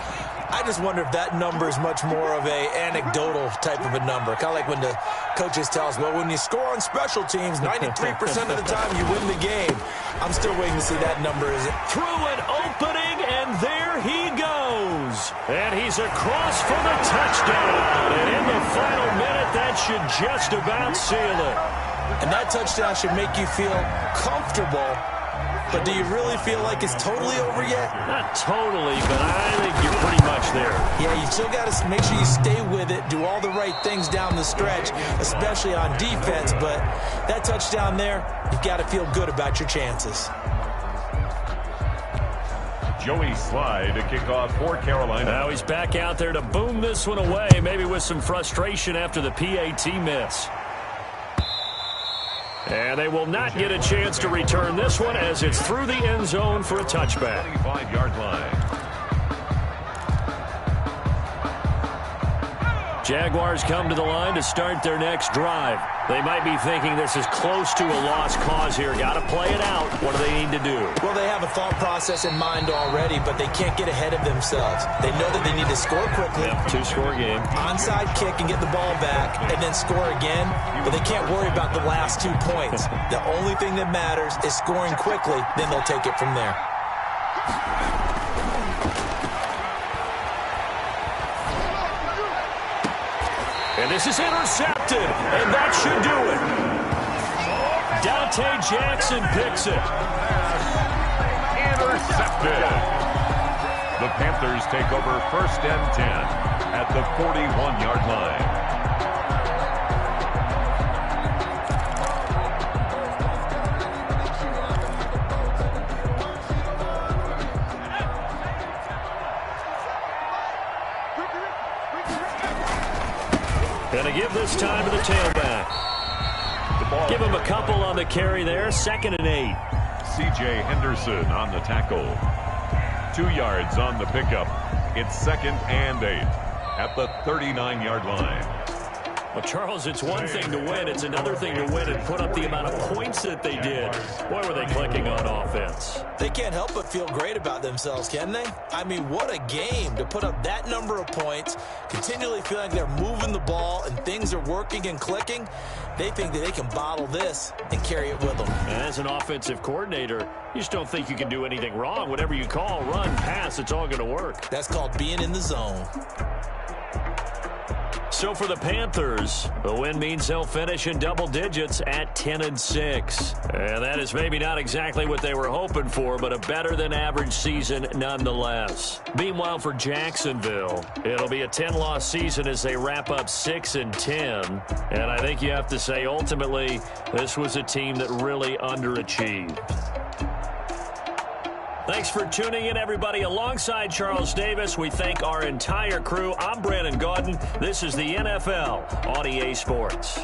I just wonder if that number is much more of a anecdotal type of a number. Kind of like when the coaches tell us, well, when you score on special teams, 93% of the time you win the game. I'm still waiting to see that number. Through an opening, and there he goes. And he's across for the touchdown. And in the final minute, that should just about seal it. And that touchdown should make you feel comfortable. But do you really feel like it's totally over yet? Not totally, but I think you're pretty much there. Yeah, you still got to make sure you stay with it, do all the right things down the stretch, especially on defense. But that touchdown there, you've got to feel good about your chances. Joey Slye to kick off for Carolina. Now he's back out there to boom this one away, maybe with some frustration after the PAT miss. And they will not get a chance to return this one as it's through the end zone for a touchback. 25-yard line. Jaguars come to the line to start their next drive. They might be thinking this is close to a lost cause here. Got to play it out. What do they need to do? Well, they have a thought process in mind already, but they can't get ahead of themselves. They know that they need to score quickly. Yep, two-score game. Onside kick and get the ball back and then score again, but they can't worry about the last 2 points. The only thing that matters is scoring quickly, then they'll take it from there. And this is intercepted, and that should do it. Dante Jackson picks it. Intercepted. The Panthers take over 1st and 10 at the 41-yard line. Going to give this time to the tailback. Give him a couple on the carry there. 2nd and 8. C.J. Henderson on the tackle. 2 yards on the pickup. It's 2nd and 8 at the 39-yard line. Well, Charles, it's one thing to win. It's another thing to win and put up the amount of points that they did. Boy, were they clicking on offense. They can't help but feel great about themselves, can they? I mean, what a game to put up that number of points, continually feel like they're moving the ball and things are working and clicking. They think that they can bottle this and carry it with them. And as an offensive coordinator, you just don't think you can do anything wrong. Whatever you call, run, pass, it's all going to work. That's called being in the zone. So for the Panthers, the win means they'll finish in double digits at 10-6. And that is maybe not exactly what they were hoping for, but a better-than-average season nonetheless. Meanwhile, for Jacksonville, it'll be a 10-loss season as they wrap up 6-10. And I think you have to say, ultimately, this was a team that really underachieved. Thanks for tuning in, everybody. Alongside Charles Davis, we thank our entire crew. I'm Brandon Gaudin. This is the NFL on EA Sports.